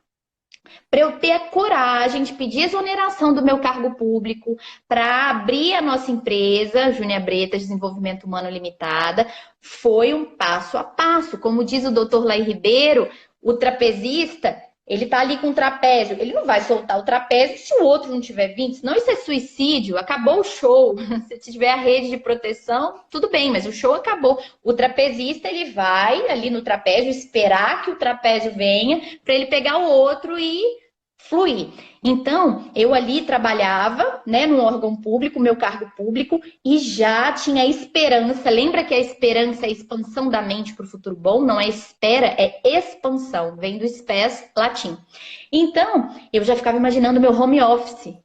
Speaker 2: para eu ter a coragem de pedir exoneração do meu cargo público, para abrir a nossa empresa, Júnia Bretas Desenvolvimento Humano Limitada, foi um passo a passo. Como diz o Dr. Laí Ribeiro, o trapezista, ele tá ali com o trapézio, ele não vai soltar o trapézio se o outro não tiver vindo, senão isso é suicídio, acabou o show. Se tiver a rede de proteção, tudo bem, mas o show acabou. O trapezista, ele vai ali no trapézio, esperar que o trapézio venha, para ele pegar o outro e fluir. Então, eu ali trabalhava, né, num órgão público, meu cargo público, e já tinha esperança. Lembra que a esperança é a expansão da mente para o futuro bom? Não é espera, é expansão. Vem do spes latim. Então, eu já ficava imaginando meu home office.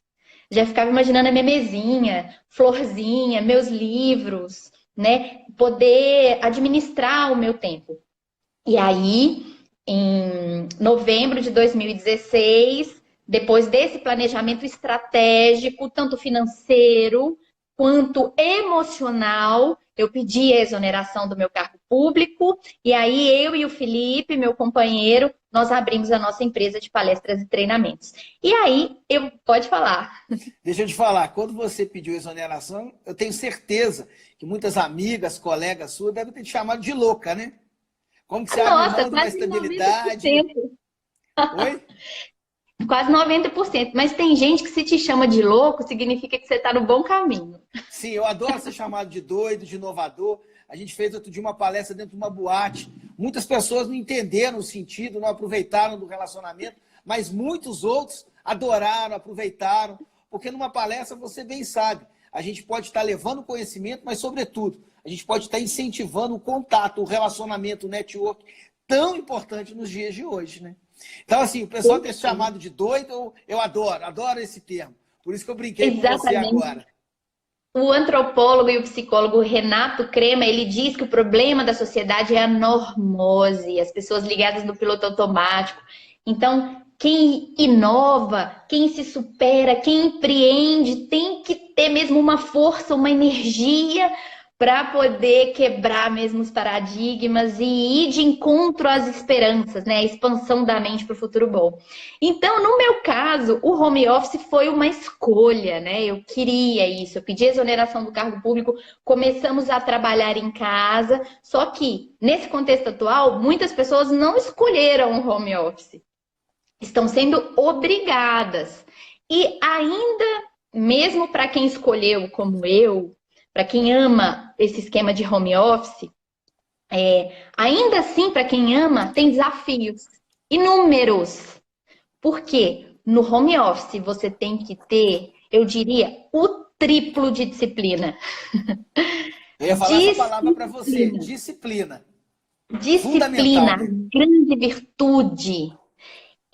Speaker 2: Já ficava imaginando a minha mesinha, florzinha, meus livros, né? Poder administrar o meu tempo. E aí, em novembro de 2016, depois desse planejamento estratégico, tanto financeiro quanto emocional, eu pedi a exoneração do meu cargo público, e aí eu e o Felipe, meu companheiro, nós abrimos a nossa empresa de palestras e treinamentos. E aí, pode falar.
Speaker 1: Deixa eu te falar, quando você pediu exoneração, eu tenho certeza que muitas amigas, colegas suas devem ter te chamado de louca, né? Como que você abre mão de uma estabilidade?
Speaker 2: 90%.
Speaker 1: Oi?
Speaker 2: Quase 90%. Mas tem gente que se te chama de louco, significa que você está no bom caminho.
Speaker 1: Sim, eu adoro ser chamado de doido, de inovador. A gente fez outro dia uma palestra dentro de uma boate. Muitas pessoas não entenderam o sentido, não aproveitaram do relacionamento, mas muitos outros adoraram, aproveitaram. Porque numa palestra, você bem sabe, a gente pode estar levando conhecimento, mas, sobretudo, a gente pode estar incentivando o contato, o relacionamento, o network, tão importante nos dias de hoje, né? Então, assim, o pessoal ter chamado de doido, eu adoro esse termo. Por isso que eu brinquei com você agora.
Speaker 2: O antropólogo e o psicólogo Renato Crema, ele diz que o problema da sociedade é a normose, as pessoas ligadas no piloto automático. Então, quem inova, quem se supera, quem empreende, tem que ter mesmo uma força, uma energia para poder quebrar mesmo os paradigmas e ir de encontro às esperanças, né? A expansão da mente para o futuro bom. Então, no meu caso, o home office foi uma escolha, né? Eu queria isso, eu pedi exoneração do cargo público, começamos a trabalhar em casa, só que, nesse contexto atual, muitas pessoas não escolheram o home office. Estão sendo obrigadas. E ainda, mesmo para quem escolheu, como eu, para quem ama esse esquema de home office, ainda assim, para quem ama, tem desafios inúmeros. Por quê? No home office você tem que ter, eu diria, o triplo de disciplina.
Speaker 1: Eu ia falar essa palavra para você, disciplina.
Speaker 2: Disciplina, grande virtude.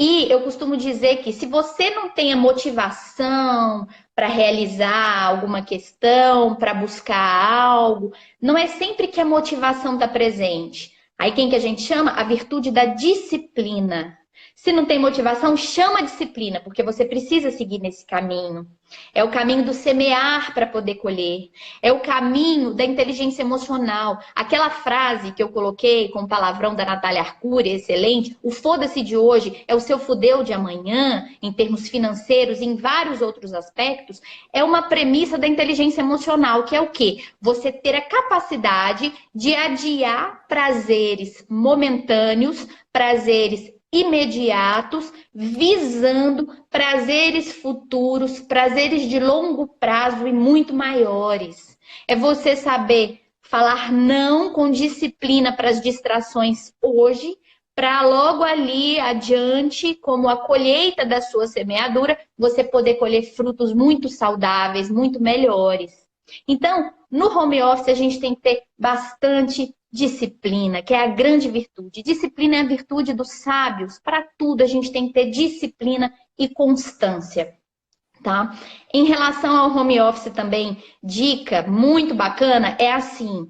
Speaker 2: E eu costumo dizer que se você não tem a motivação para realizar alguma questão, para buscar algo, não é sempre que a motivação está presente. Aí quem que a gente chama? A virtude da disciplina. Se não tem motivação, chama a disciplina, porque você precisa seguir nesse caminho. É o caminho do semear para poder colher. É o caminho da inteligência emocional. Aquela frase que eu coloquei com o palavrão da Natália Arcuri, excelente, o foda-se de hoje é o seu fudeu de amanhã, em termos financeiros e em vários outros aspectos, é uma premissa da inteligência emocional, que é o quê? Você ter a capacidade de adiar prazeres momentâneos, prazeres imediatos, visando prazeres futuros, prazeres de longo prazo e muito maiores. É você saber falar não com disciplina para as distrações hoje, para logo ali adiante, como a colheita da sua semeadura, você poder colher frutos muito saudáveis, muito melhores. Então, no home office, a gente tem que ter bastante disciplina, que é a grande virtude. Disciplina é a virtude dos sábios. Para tudo, a gente tem que ter disciplina e constância. Tá? Em relação ao home office também, dica muito bacana é assim: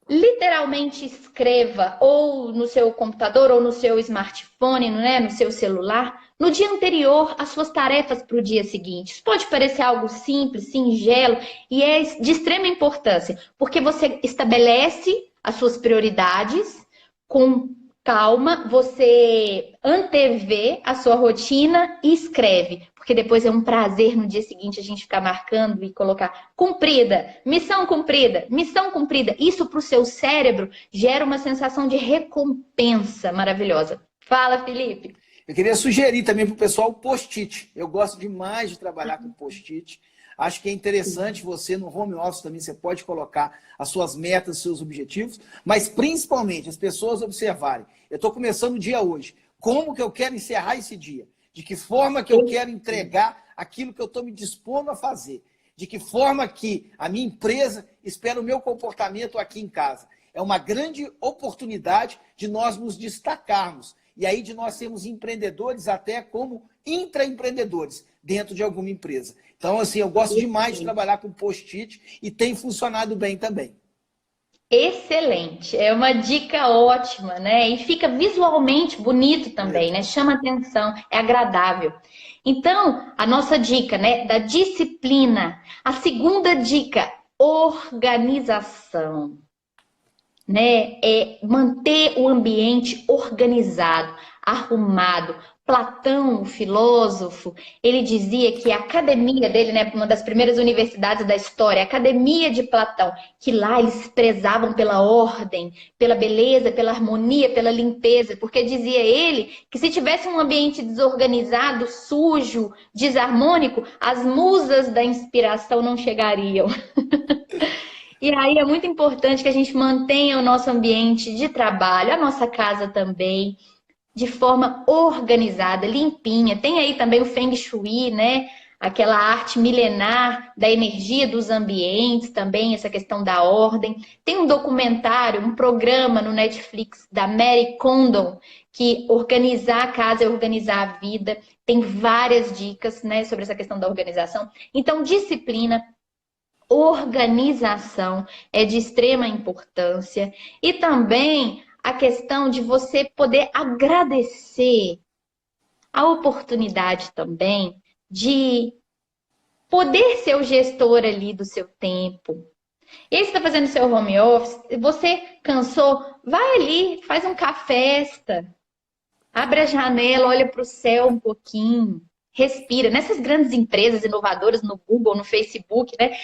Speaker 2: literalmente escreva ou no seu computador ou no seu smartphone, né, no seu celular, no dia anterior, as suas tarefas para o dia seguinte. Isso pode parecer algo simples, singelo, e é de extrema importância, porque você estabelece as suas prioridades com calma, você antevê a sua rotina e escreve, porque depois é um prazer no dia seguinte a gente ficar marcando e colocar cumprida, missão cumprida, missão cumprida. Isso para o seu cérebro gera uma sensação de recompensa maravilhosa. Fala, Felipe.
Speaker 1: Eu queria sugerir também para o pessoal o post-it. Eu gosto demais de trabalhar com post-it. Acho que é interessante você, no home office também, você pode colocar as suas metas, os seus objetivos, mas principalmente as pessoas observarem. Eu estou começando o dia hoje. Como que eu quero encerrar esse dia? De que forma que eu quero entregar aquilo que eu estou me dispondo a fazer? De que forma que a minha empresa espera o meu comportamento aqui em casa? É uma grande oportunidade de nós nos destacarmos. E aí de nós sermos empreendedores até como intraempreendedores dentro de alguma empresa. Então, assim, eu gosto demais de trabalhar com post-it e tem funcionado bem também.
Speaker 2: Excelente, é uma dica ótima, né? E fica visualmente bonito também, né? Chama atenção, é agradável. Então, a nossa dica, né, da disciplina. A segunda dica, organização, né? É manter o ambiente organizado, arrumado. Platão, o filósofo, ele dizia que a academia dele, né, uma das primeiras universidades da história, a academia de Platão, que lá eles prezavam pela ordem, pela beleza, pela harmonia, pela limpeza, porque dizia ele que se tivesse um ambiente desorganizado, sujo, desarmônico, as musas da inspiração não chegariam. E aí é muito importante que a gente mantenha o nosso ambiente de trabalho, a nossa casa também, de forma organizada, limpinha. Tem aí também o Feng Shui, né? Aquela arte milenar da energia dos ambientes, também essa questão da ordem. Tem um documentário, um programa no Netflix da Mary Condon, que organizar a casa é organizar a vida. Tem várias dicas, né, sobre essa questão da organização. Então, disciplina, organização é de extrema importância. E também a questão de você poder agradecer a oportunidade também de poder ser o gestor ali do seu tempo. E aí você está fazendo seu home office, você cansou, vai ali, faz um café, abre a janela, olha para o céu um pouquinho. Respira. Nessas grandes empresas inovadoras, no Google, no Facebook, né?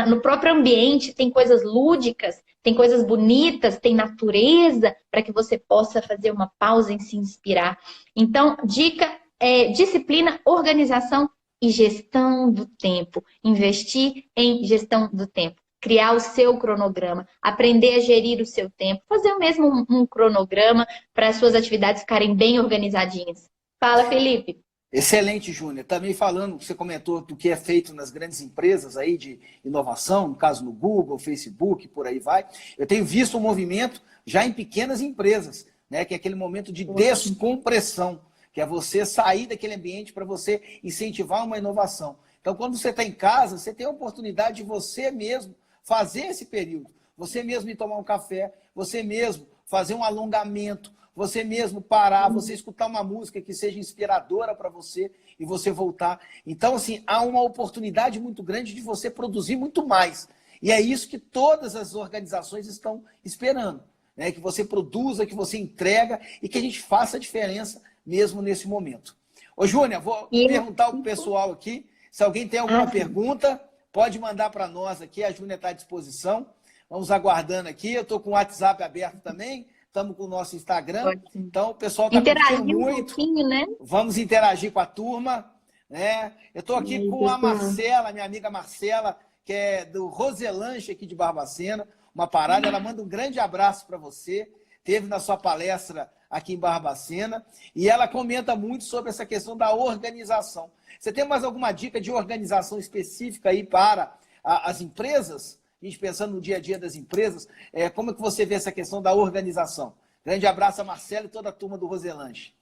Speaker 2: No próprio ambiente, tem coisas lúdicas, tem coisas bonitas, tem natureza, para que você possa fazer uma pausa e se inspirar. Então, dica é disciplina, organização e gestão do tempo. Investir em gestão do tempo. Criar o seu cronograma, aprender a gerir o seu tempo, fazer o mesmo um cronograma para as suas atividades ficarem bem organizadinhas. Fala, Felipe.
Speaker 1: Excelente, Júnior. Também falando, você comentou do que é feito nas grandes empresas aí de inovação, no caso no Google, Facebook, por aí vai. Eu tenho visto um movimento já em pequenas empresas, né, que é aquele momento de descompressão, que é você sair daquele ambiente para você incentivar uma inovação. Então, quando você está em casa, você tem a oportunidade de você mesmo fazer esse período. Você mesmo ir tomar um café, você mesmo fazer um alongamento, você mesmo parar, você escutar uma música que seja inspiradora para você e você voltar. Então, assim, há uma oportunidade muito grande de você produzir muito mais. E é isso que todas as organizações estão esperando, né? Que você produza, que você entrega e que a gente faça a diferença mesmo nesse momento. Ô, Júnia, vou perguntar ao pessoal aqui, se alguém tem alguma pergunta, pode mandar para nós aqui, a Júnia está à disposição. Vamos aguardando aqui, eu estou com o WhatsApp aberto também, estamos com o nosso Instagram, então o pessoal está curtindo muito. Né? Vamos interagir com a turma. Né? Eu estou aqui com a Marcela, minha amiga Marcela, que é do Roselanche aqui de Barbacena, uma parada, ela manda um grande abraço para você, teve na sua palestra aqui em Barbacena, e ela comenta muito sobre essa questão da organização. Você tem mais alguma dica de organização específica aí para as empresas? A gente pensando no dia a dia das empresas, como é que você vê essa questão da organização? Grande abraço a Marcelo e toda a turma do Roselanche.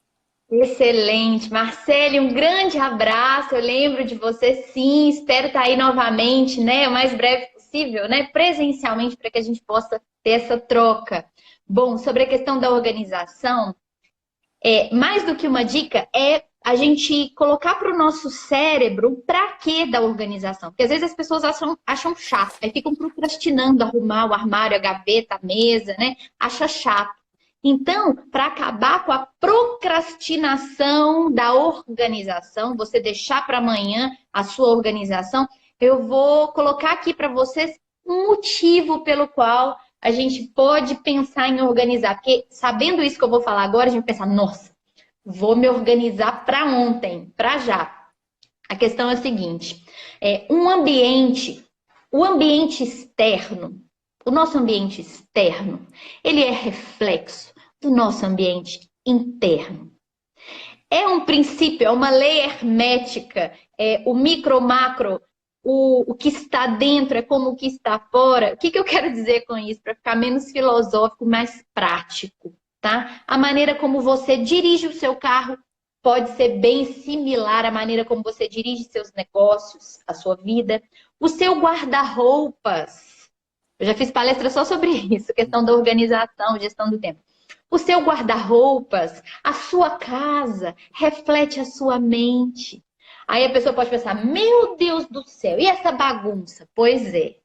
Speaker 2: Excelente. Marcele, um grande abraço. Eu lembro de você, sim. Espero estar aí novamente, né? O mais breve possível, né? Presencialmente, para que a gente possa ter essa troca. Bom, sobre a questão da organização, mais do que uma dica, é a gente colocar para o nosso cérebro o pra quê da organização. Porque às vezes as pessoas acham chato, aí ficam procrastinando arrumar o armário, a gaveta, a mesa, né? Acha chato. Então, para acabar com a procrastinação da organização, você deixar para amanhã a sua organização, eu vou colocar aqui para vocês um motivo pelo qual a gente pode pensar em organizar. Porque sabendo isso que eu vou falar agora, a gente vai pensar, nossa, vou me organizar para ontem, para já. A questão é a seguinte, o ambiente externo, o nosso ambiente externo, ele é reflexo do nosso ambiente interno. É um princípio, é uma lei hermética, o micro, macro, o que está dentro é como o que está fora. O que eu quero dizer com isso? Para ficar menos filosófico, mais prático, tá? A maneira como você dirige o seu carro pode ser bem similar à maneira como você dirige seus negócios, a sua vida. O seu guarda-roupas. Eu já fiz palestra só sobre isso, questão da organização, gestão do tempo. O seu guarda-roupas, a sua casa, reflete a sua mente. Aí a pessoa pode pensar, meu Deus do céu, e essa bagunça? Pois é.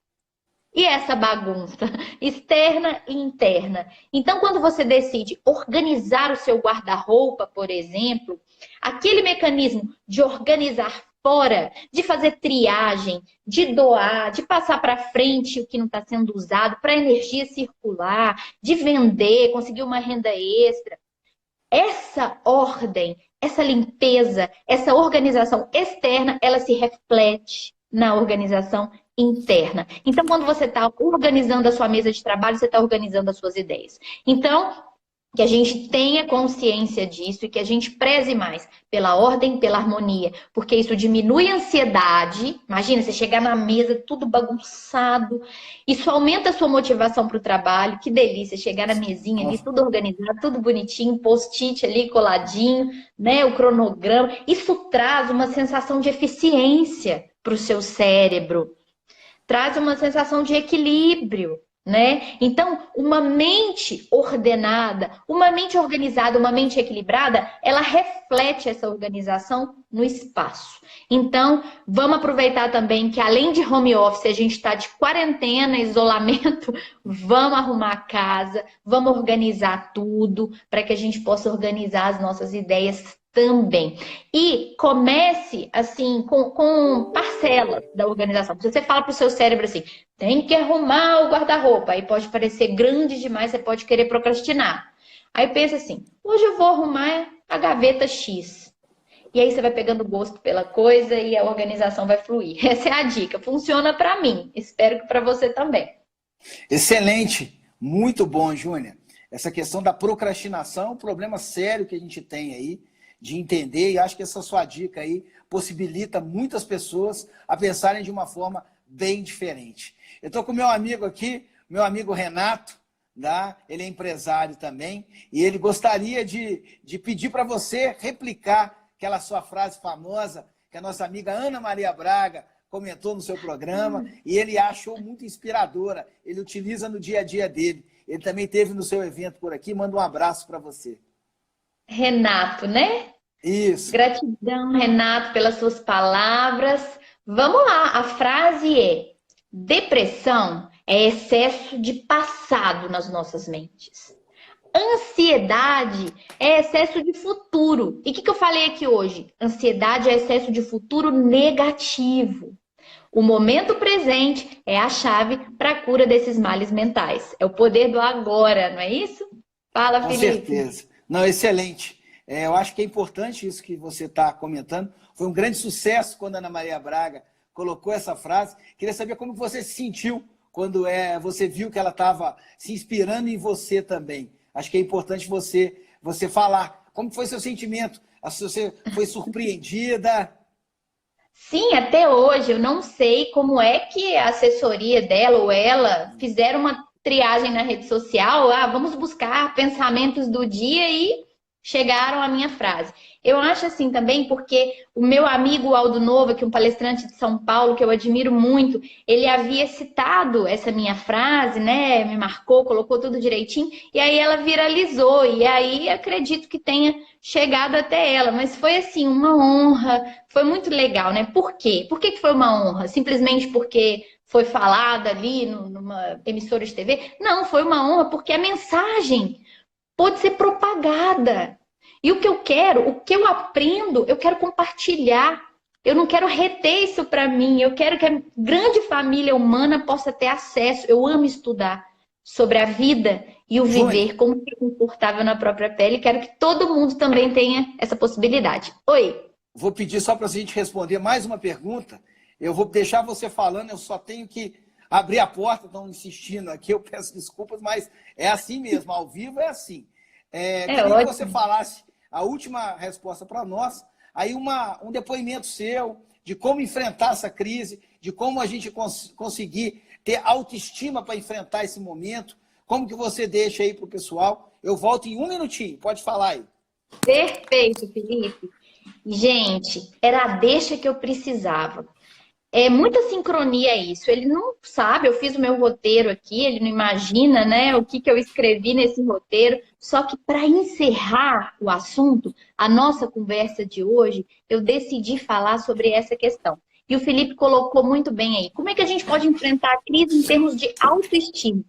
Speaker 2: E essa bagunça externa e interna? Então, quando você decide organizar o seu guarda-roupa, por exemplo, aquele mecanismo de organizar fora, de fazer triagem, de doar, de passar para frente o que não está sendo usado, para energia circular, de vender, conseguir uma renda extra. Essa ordem, essa limpeza, essa organização externa, ela se reflete na organização interna. Então, quando você está organizando a sua mesa de trabalho, você está organizando as suas ideias. Então, que a gente tenha consciência disso e que a gente preze mais pela ordem, pela harmonia, porque isso diminui a ansiedade. Imagina, você chegar na mesa tudo bagunçado, isso aumenta a sua motivação para o trabalho. Que delícia, chegar na mesinha ali, tudo organizado, tudo bonitinho, post-it ali coladinho, né, o cronograma. Isso traz uma sensação de eficiência para o seu cérebro, traz uma sensação de equilíbrio. Né? Então, uma mente ordenada, uma mente organizada, uma mente equilibrada, ela reflete essa organização no espaço. Então, vamos aproveitar também que além de home office, a gente está de quarentena, isolamento, vamos arrumar a casa, vamos organizar tudo para que a gente possa organizar as nossas ideias também. E comece, assim, com parcelas da organização. Se você fala para o seu cérebro assim, tem que arrumar o guarda-roupa, aí pode parecer grande demais, você pode querer procrastinar. Aí pensa assim, hoje eu vou arrumar a gaveta X. E aí você vai pegando gosto pela coisa e a organização vai fluir. Essa é a dica. Funciona para mim. Espero que para você também.
Speaker 1: Excelente. Muito bom, Júnia. Essa questão da procrastinação é um problema sério que a gente tem aí de entender, e acho que essa sua dica aí possibilita muitas pessoas a pensarem de uma forma bem diferente. Eu estou com meu amigo aqui, meu amigo Renato, né? Ele é empresário também, e ele gostaria de pedir para você replicar aquela sua frase famosa que a nossa amiga Ana Maria Braga comentou no seu programa, e ele achou muito inspiradora. Ele utiliza no dia a dia dele. Ele também teve no seu evento por aqui. Manda um abraço para você.
Speaker 2: Renato, né?
Speaker 1: Isso.
Speaker 2: Gratidão, Renato, pelas suas palavras. Vamos lá, a frase é: depressão é excesso de passado nas nossas mentes. Ansiedade é excesso de futuro. E o que eu falei aqui hoje? Ansiedade é excesso de futuro negativo. O momento presente é a chave para a cura desses males mentais. É o poder do agora, não é isso? Fala, Felipe.
Speaker 1: Com certeza. Não, excelente. Eu acho que é importante isso que você está comentando. Foi um grande sucesso quando a Ana Maria Braga colocou essa frase. Queria saber como você se sentiu quando você viu que ela estava se inspirando em você também. Acho que é importante você falar. Como foi seu sentimento? Você foi surpreendida?
Speaker 2: Sim, até hoje eu não sei como é que a assessoria dela ou ela fizeram uma triagem na rede social. Ah, vamos buscar pensamentos do dia e chegaram à minha frase. Eu acho assim também porque o meu amigo Aldo Nova, que é um palestrante de São Paulo, que eu admiro muito, ele havia citado essa minha frase, né? Me marcou, colocou tudo direitinho, e aí ela viralizou, e aí acredito que tenha chegado até ela, mas foi assim, uma honra, foi muito legal, né? Por quê? Por que foi uma honra? Simplesmente porque foi falada ali numa emissora de TV? Não, foi uma honra porque a mensagem pode ser propagada. E o que eu quero, o que eu aprendo, eu quero compartilhar. Eu não quero reter isso para mim. Eu quero que a grande família humana possa ter acesso. Eu amo estudar sobre a vida e o viver como ser confortável na própria pele. Quero que todo mundo também tenha essa possibilidade. Oi.
Speaker 1: Vou pedir só para a gente responder mais uma pergunta. Eu vou deixar você falando, eu só tenho que abrir a porta, estão insistindo aqui, eu peço desculpas, mas é assim mesmo, ao vivo é assim. Queria
Speaker 2: ótimo.
Speaker 1: que você falasse a última resposta para nós, aí um depoimento seu de como enfrentar essa crise, de como a gente conseguir ter autoestima para enfrentar esse momento, como que você deixa aí para o pessoal. Eu volto em um minutinho, pode falar aí.
Speaker 2: Perfeito, Felipe. Gente, era a deixa que eu precisava. É muita sincronia isso. Ele não sabe, eu fiz o meu roteiro aqui, ele não imagina, né, o que eu escrevi nesse roteiro. Só que para encerrar o assunto, a nossa conversa de hoje, eu decidi falar sobre essa questão. E o Felipe colocou muito bem aí. Como é que a gente pode enfrentar a crise em termos de autoestima?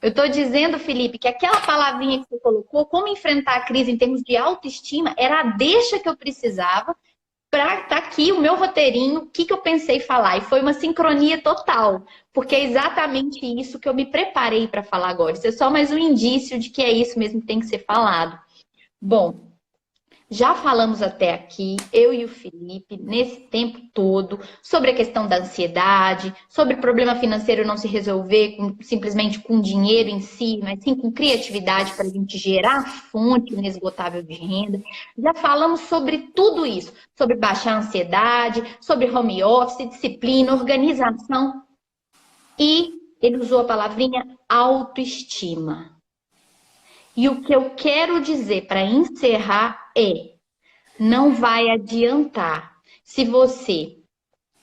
Speaker 2: Eu estou dizendo, Felipe, que aquela palavrinha que você colocou, como enfrentar a crise em termos de autoestima, era a deixa que eu precisava para estar aqui o meu roteirinho, o que eu pensei falar. E foi uma sincronia total, porque é exatamente isso que eu me preparei para falar agora. Isso é só mais um indício de que é isso mesmo que tem que ser falado. Bom, já falamos até aqui, eu e o Felipe, nesse tempo todo, sobre a questão da ansiedade, sobre o problema financeiro não se resolver simplesmente com dinheiro em si, mas sim com criatividade para a gente gerar fonte inesgotável de renda. Já falamos sobre tudo isso, sobre baixar a ansiedade, sobre home office, disciplina, organização. E ele usou a palavrinha autoestima. E o que eu quero dizer para encerrar é: não vai adiantar se você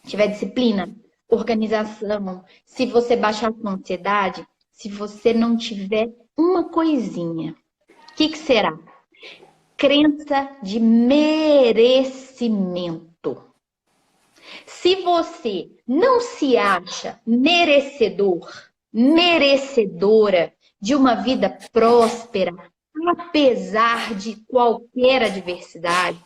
Speaker 2: tiver disciplina, organização, se você baixar sua ansiedade, se você não tiver uma coisinha. O que será? Crença de merecimento. Se você não se acha merecedor, merecedora de uma vida próspera, apesar de qualquer adversidade,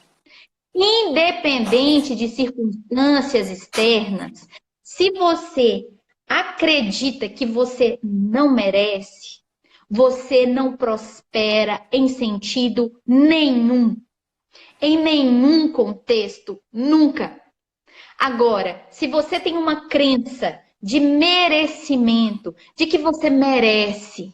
Speaker 2: independente de circunstâncias externas, se você acredita que você não merece, você não prospera em sentido nenhum, em nenhum contexto, nunca. Agora, se você tem uma crença de merecimento, de que você merece,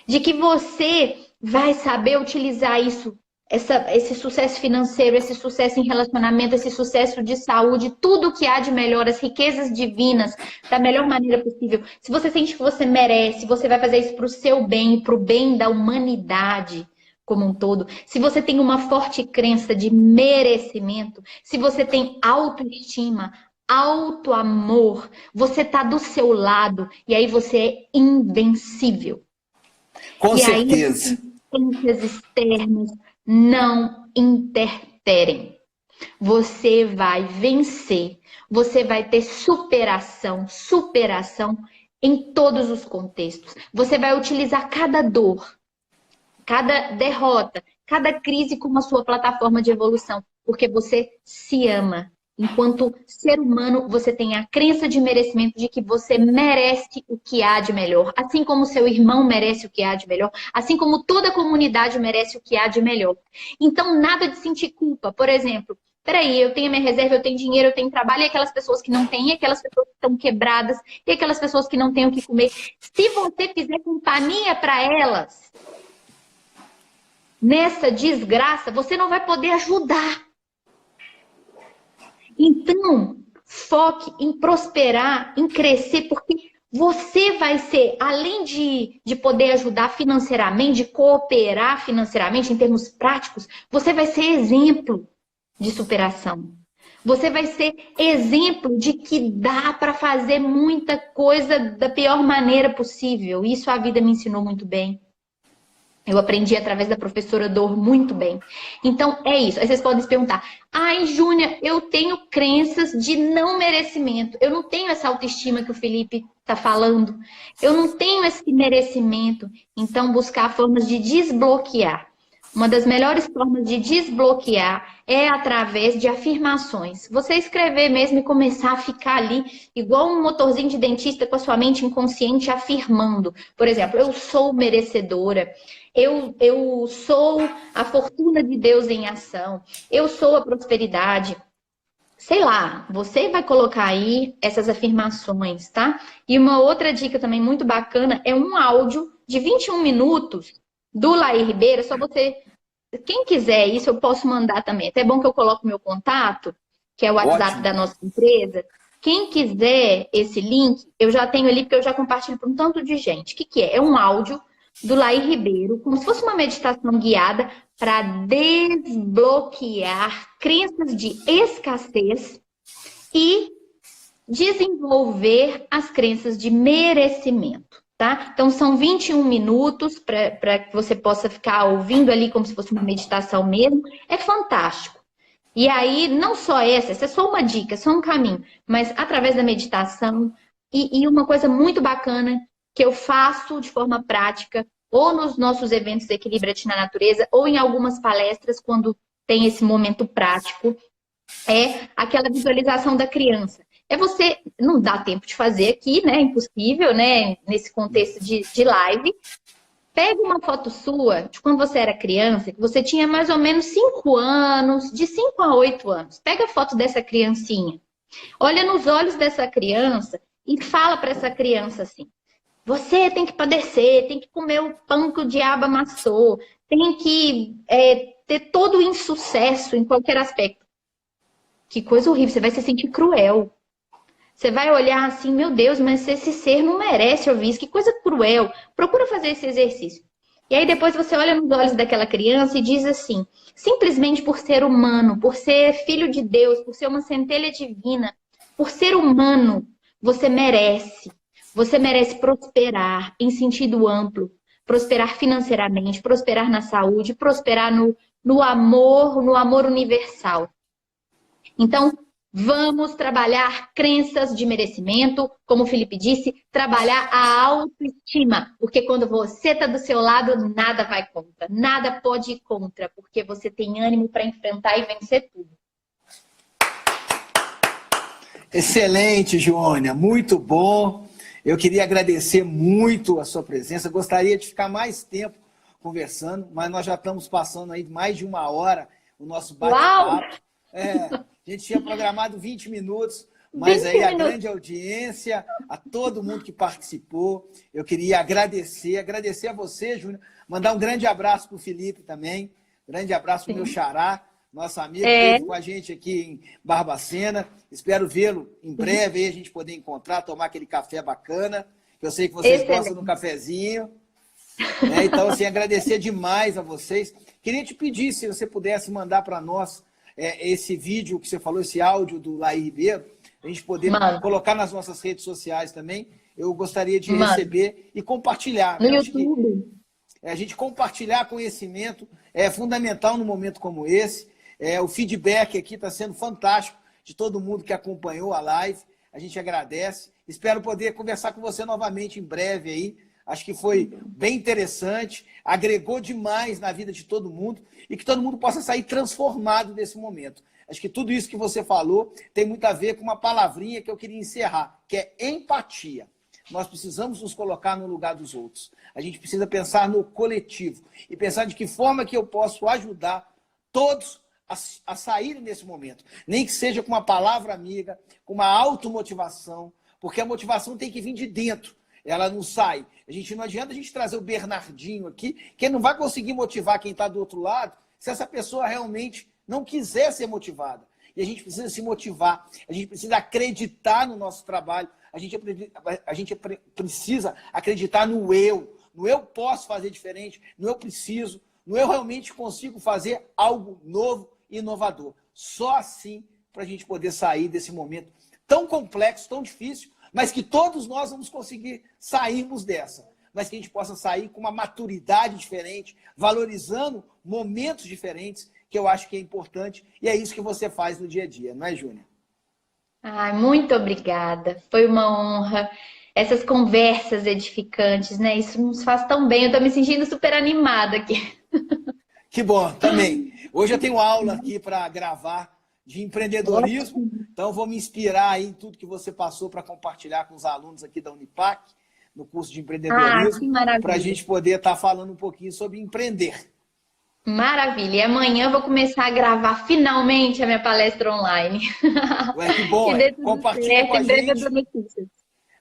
Speaker 2: de que você vai saber utilizar isso esse sucesso financeiro, esse sucesso em relacionamento, esse sucesso de saúde, tudo que há de melhor, as riquezas divinas, da melhor maneira possível. Se você sente que você merece, você vai fazer isso para o seu bem, para o bem da humanidade como um todo. Se você tem uma forte crença de merecimento, se você tem autoestima, autoamor, você está do seu lado e aí você é invencível.
Speaker 1: Com
Speaker 2: E aí as
Speaker 1: certeza.
Speaker 2: circunstâncias externas não interferem. Você vai vencer, você vai ter superação em todos os contextos. Você vai utilizar cada dor, cada derrota, cada crise como a sua plataforma de evolução, porque você se ama. Enquanto ser humano, você tem a crença de merecimento de que você merece o que há de melhor, assim como seu irmão merece o que há de melhor, assim como toda a comunidade merece o que há de melhor. Então, nada de sentir culpa. Por exemplo, peraí, eu tenho minha reserva, eu tenho dinheiro, eu tenho trabalho, e aquelas pessoas que não têm, e aquelas pessoas que estão quebradas, e aquelas pessoas que não têm o que comer. Se você fizer companhia para elas, nessa desgraça, você não vai poder ajudar. Então, foque em prosperar, em crescer, porque você vai ser, além de poder ajudar financeiramente, de cooperar financeiramente, em termos práticos, você vai ser exemplo de superação. Você vai ser exemplo de que dá para fazer muita coisa da pior maneira possível. Isso a vida me ensinou muito bem. Eu aprendi através da professora Dor muito bem. Então, é isso. Aí vocês podem se perguntar, ai, Júnia, eu tenho crenças de não merecimento. Eu não tenho essa autoestima que o Felipe está falando. Eu não tenho esse merecimento. Então, buscar formas de desbloquear. Uma das melhores formas de desbloquear é através de afirmações. Você escrever mesmo e começar a ficar ali igual um motorzinho de dentista com a sua mente inconsciente afirmando. Por exemplo, eu sou merecedora. Eu sou a fortuna de Deus em ação. Eu sou a prosperidade. Sei lá, você vai colocar aí essas afirmações, tá? E uma outra dica também muito bacana é um áudio de 21 minutos do Laí Ribeiro. Só você, quem quiser isso, eu posso mandar também. Até é bom que eu coloque meu contato, que é o WhatsApp
Speaker 1: Ótimo.
Speaker 2: da nossa empresa. Quem quiser esse link, eu já tenho ali, porque eu já compartilho para um tanto de gente. O que que é? É um áudio do Laí Ribeiro, como se fosse uma meditação guiada para desbloquear crenças de escassez e desenvolver as crenças de merecimento, tá? Então, são 21 minutos para que você possa ficar ouvindo ali como se fosse uma meditação mesmo. É fantástico. E aí, não só essa é só uma dica, só um caminho, mas através da meditação e uma coisa muito bacana que eu faço de forma prática, ou nos nossos eventos Equilibra-te na Natureza, ou em algumas palestras, quando tem esse momento prático, é aquela visualização da criança. É você, não dá tempo de fazer aqui, né? Impossível, né? Nesse contexto de live. Pega uma foto sua de quando você era criança, que você tinha mais ou menos 5 anos, de 5 a 8 anos. Pega a foto dessa criancinha. Olha nos olhos dessa criança e fala para essa criança assim: você tem que padecer, tem que comer o pão que o diabo amassou, tem que ter todo o insucesso em qualquer aspecto. Que coisa horrível, você vai se sentir cruel. Você vai olhar assim, meu Deus, mas esse ser não merece ouvir isso, que coisa cruel. Procura fazer esse exercício. E aí depois você olha nos olhos daquela criança e diz assim, simplesmente por ser humano, por ser filho de Deus, por ser uma centelha divina, por ser humano, você merece. Você merece prosperar em sentido amplo, prosperar financeiramente, prosperar na saúde, prosperar no amor universal. Então, vamos trabalhar crenças de merecimento, como o Felipe disse, trabalhar a autoestima, porque quando você está do seu lado, nada vai contra, nada pode ir contra, porque você tem ânimo para enfrentar e vencer tudo.
Speaker 1: Excelente, Joânia, muito bom. Eu queria agradecer muito a sua presença. Gostaria de ficar mais tempo conversando, mas nós já estamos passando aí mais de 1 hora o nosso bate-papo. A gente tinha programado 20 minutos, mas aí a grande audiência, a todo mundo que participou, eu queria agradecer a você, Júnior, mandar um grande abraço para o Felipe também, Grande abraço para o meu
Speaker 2: Sim.
Speaker 1: xará, nosso amigo que
Speaker 2: É,
Speaker 1: esteve com a gente aqui em Barbacena. Espero vê-lo em breve, aí a gente poder encontrar, tomar aquele café bacana, que eu sei que vocês gostam do
Speaker 2: excelente.
Speaker 1: cafezinho. Né? Então, assim, agradecer demais a vocês. Queria te pedir, se você pudesse mandar para nós esse vídeo que você falou, esse áudio do Laí Ribeiro, a gente poder
Speaker 2: Manda,
Speaker 1: colocar nas nossas redes sociais também. Eu gostaria de
Speaker 2: manda.
Speaker 1: receber e compartilhar,
Speaker 2: No
Speaker 1: né? Acho que
Speaker 2: YouTube.
Speaker 1: a gente compartilhar conhecimento é fundamental num momento como esse. O feedback aqui está sendo fantástico de todo mundo que acompanhou a live. A gente agradece. Espero poder conversar com você novamente em breve aí. Acho que foi bem interessante, agregou demais na vida de todo mundo e que todo mundo possa sair transformado desse momento. Acho que tudo isso que você falou tem muito a ver com uma palavrinha que eu queria encerrar, que é empatia. Nós precisamos nos colocar no lugar dos outros. A gente precisa pensar no coletivo e pensar de que forma que eu posso ajudar todos a saírem desse momento. Nem que seja com uma palavra amiga, com uma automotivação, porque a motivação tem que vir de dentro. Ela não sai. Não adianta a gente trazer o Bernardinho aqui, que ele não vai conseguir motivar quem está do outro lado se essa pessoa realmente não quiser ser motivada. E a gente precisa se motivar, a gente precisa acreditar no nosso trabalho, a gente precisa acreditar no eu posso fazer diferente, no eu preciso, no eu realmente consigo fazer algo novo e inovador. Só assim para a gente poder sair desse momento tão complexo, tão difícil, mas que todos nós vamos conseguir sairmos dessa. Mas que a gente possa sair com uma maturidade diferente, valorizando momentos diferentes, que eu acho que é importante, e é isso que você faz no dia a dia, não é, Júnia?
Speaker 2: Ai, muito obrigada. Foi uma honra. Essas conversas edificantes, né? Isso nos faz tão bem. Eu tô me sentindo super animada aqui.
Speaker 1: Que bom, também. Hoje eu tenho aula aqui para gravar de empreendedorismo,
Speaker 2: Ótimo.
Speaker 1: então vou me inspirar aí em tudo que você passou para compartilhar com os alunos aqui da Unipac, no curso de
Speaker 2: Ah,
Speaker 1: empreendedorismo,
Speaker 2: que
Speaker 1: para a
Speaker 2: maravilha.
Speaker 1: gente poder estar falando um pouquinho sobre empreender.
Speaker 2: Maravilha. E amanhã eu vou começar a gravar finalmente a minha palestra online.
Speaker 1: Ué, que bom,
Speaker 2: Que
Speaker 1: é.
Speaker 2: dê tudo
Speaker 1: Compartilha com
Speaker 2: certo.
Speaker 1: a
Speaker 2: Em breve eu dou
Speaker 1: gente.
Speaker 2: notícias.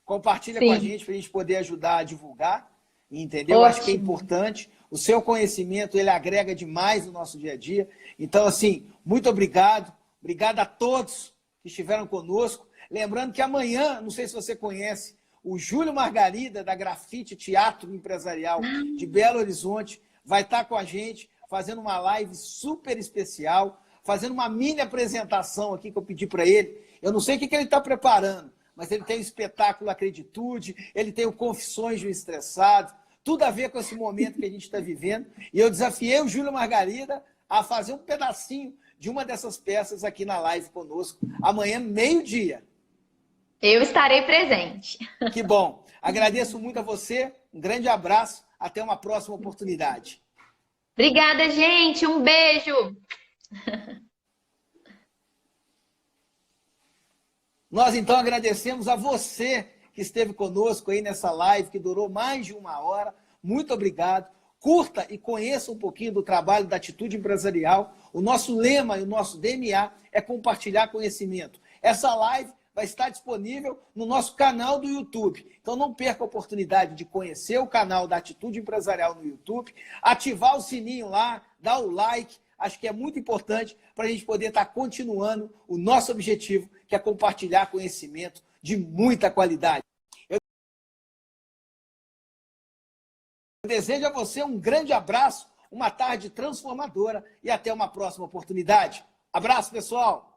Speaker 1: Compartilha com a
Speaker 2: Sim.
Speaker 1: gente para a gente poder ajudar a divulgar, entendeu? Acho que é
Speaker 2: Ótimo.
Speaker 1: importante. O seu conhecimento, ele agrega demais no nosso dia a dia. Então, assim, muito obrigado. Obrigado a todos que estiveram conosco. Lembrando que amanhã, não sei se você conhece, o Júlio Margarida, da Grafite Teatro Empresarial de Belo Horizonte, vai estar com a gente fazendo uma live super especial, fazendo uma mini apresentação aqui que eu pedi para ele. Eu não sei o que ele está preparando, mas ele tem o espetáculo Acreditude, ele tem o Confissões de um Estressado, tudo a ver com esse momento que a gente está vivendo. E eu desafiei o Júlio Margarida a fazer um pedacinho de uma dessas peças aqui na live conosco, amanhã, meio-dia.
Speaker 2: Eu estarei presente.
Speaker 1: Que bom. Agradeço muito a você, um grande abraço, até uma próxima oportunidade.
Speaker 2: Obrigada, gente. Um beijo.
Speaker 1: Nós, então, agradecemos a você que esteve conosco aí nessa live, que durou mais de uma hora. Muito obrigado. Curta e conheça um pouquinho do trabalho da Atitude Empresarial. O nosso lema e o nosso DNA é compartilhar conhecimento. Essa live vai estar disponível no nosso canal do YouTube. Então, não perca a oportunidade de conhecer o canal da Atitude Empresarial no YouTube, ativar o sininho lá, dar o like. Acho que é muito importante para a gente poder estar continuando o nosso objetivo, que é compartilhar conhecimento de muita qualidade. Eu desejo a você um grande abraço, uma tarde transformadora e até uma próxima oportunidade. Abraço, pessoal!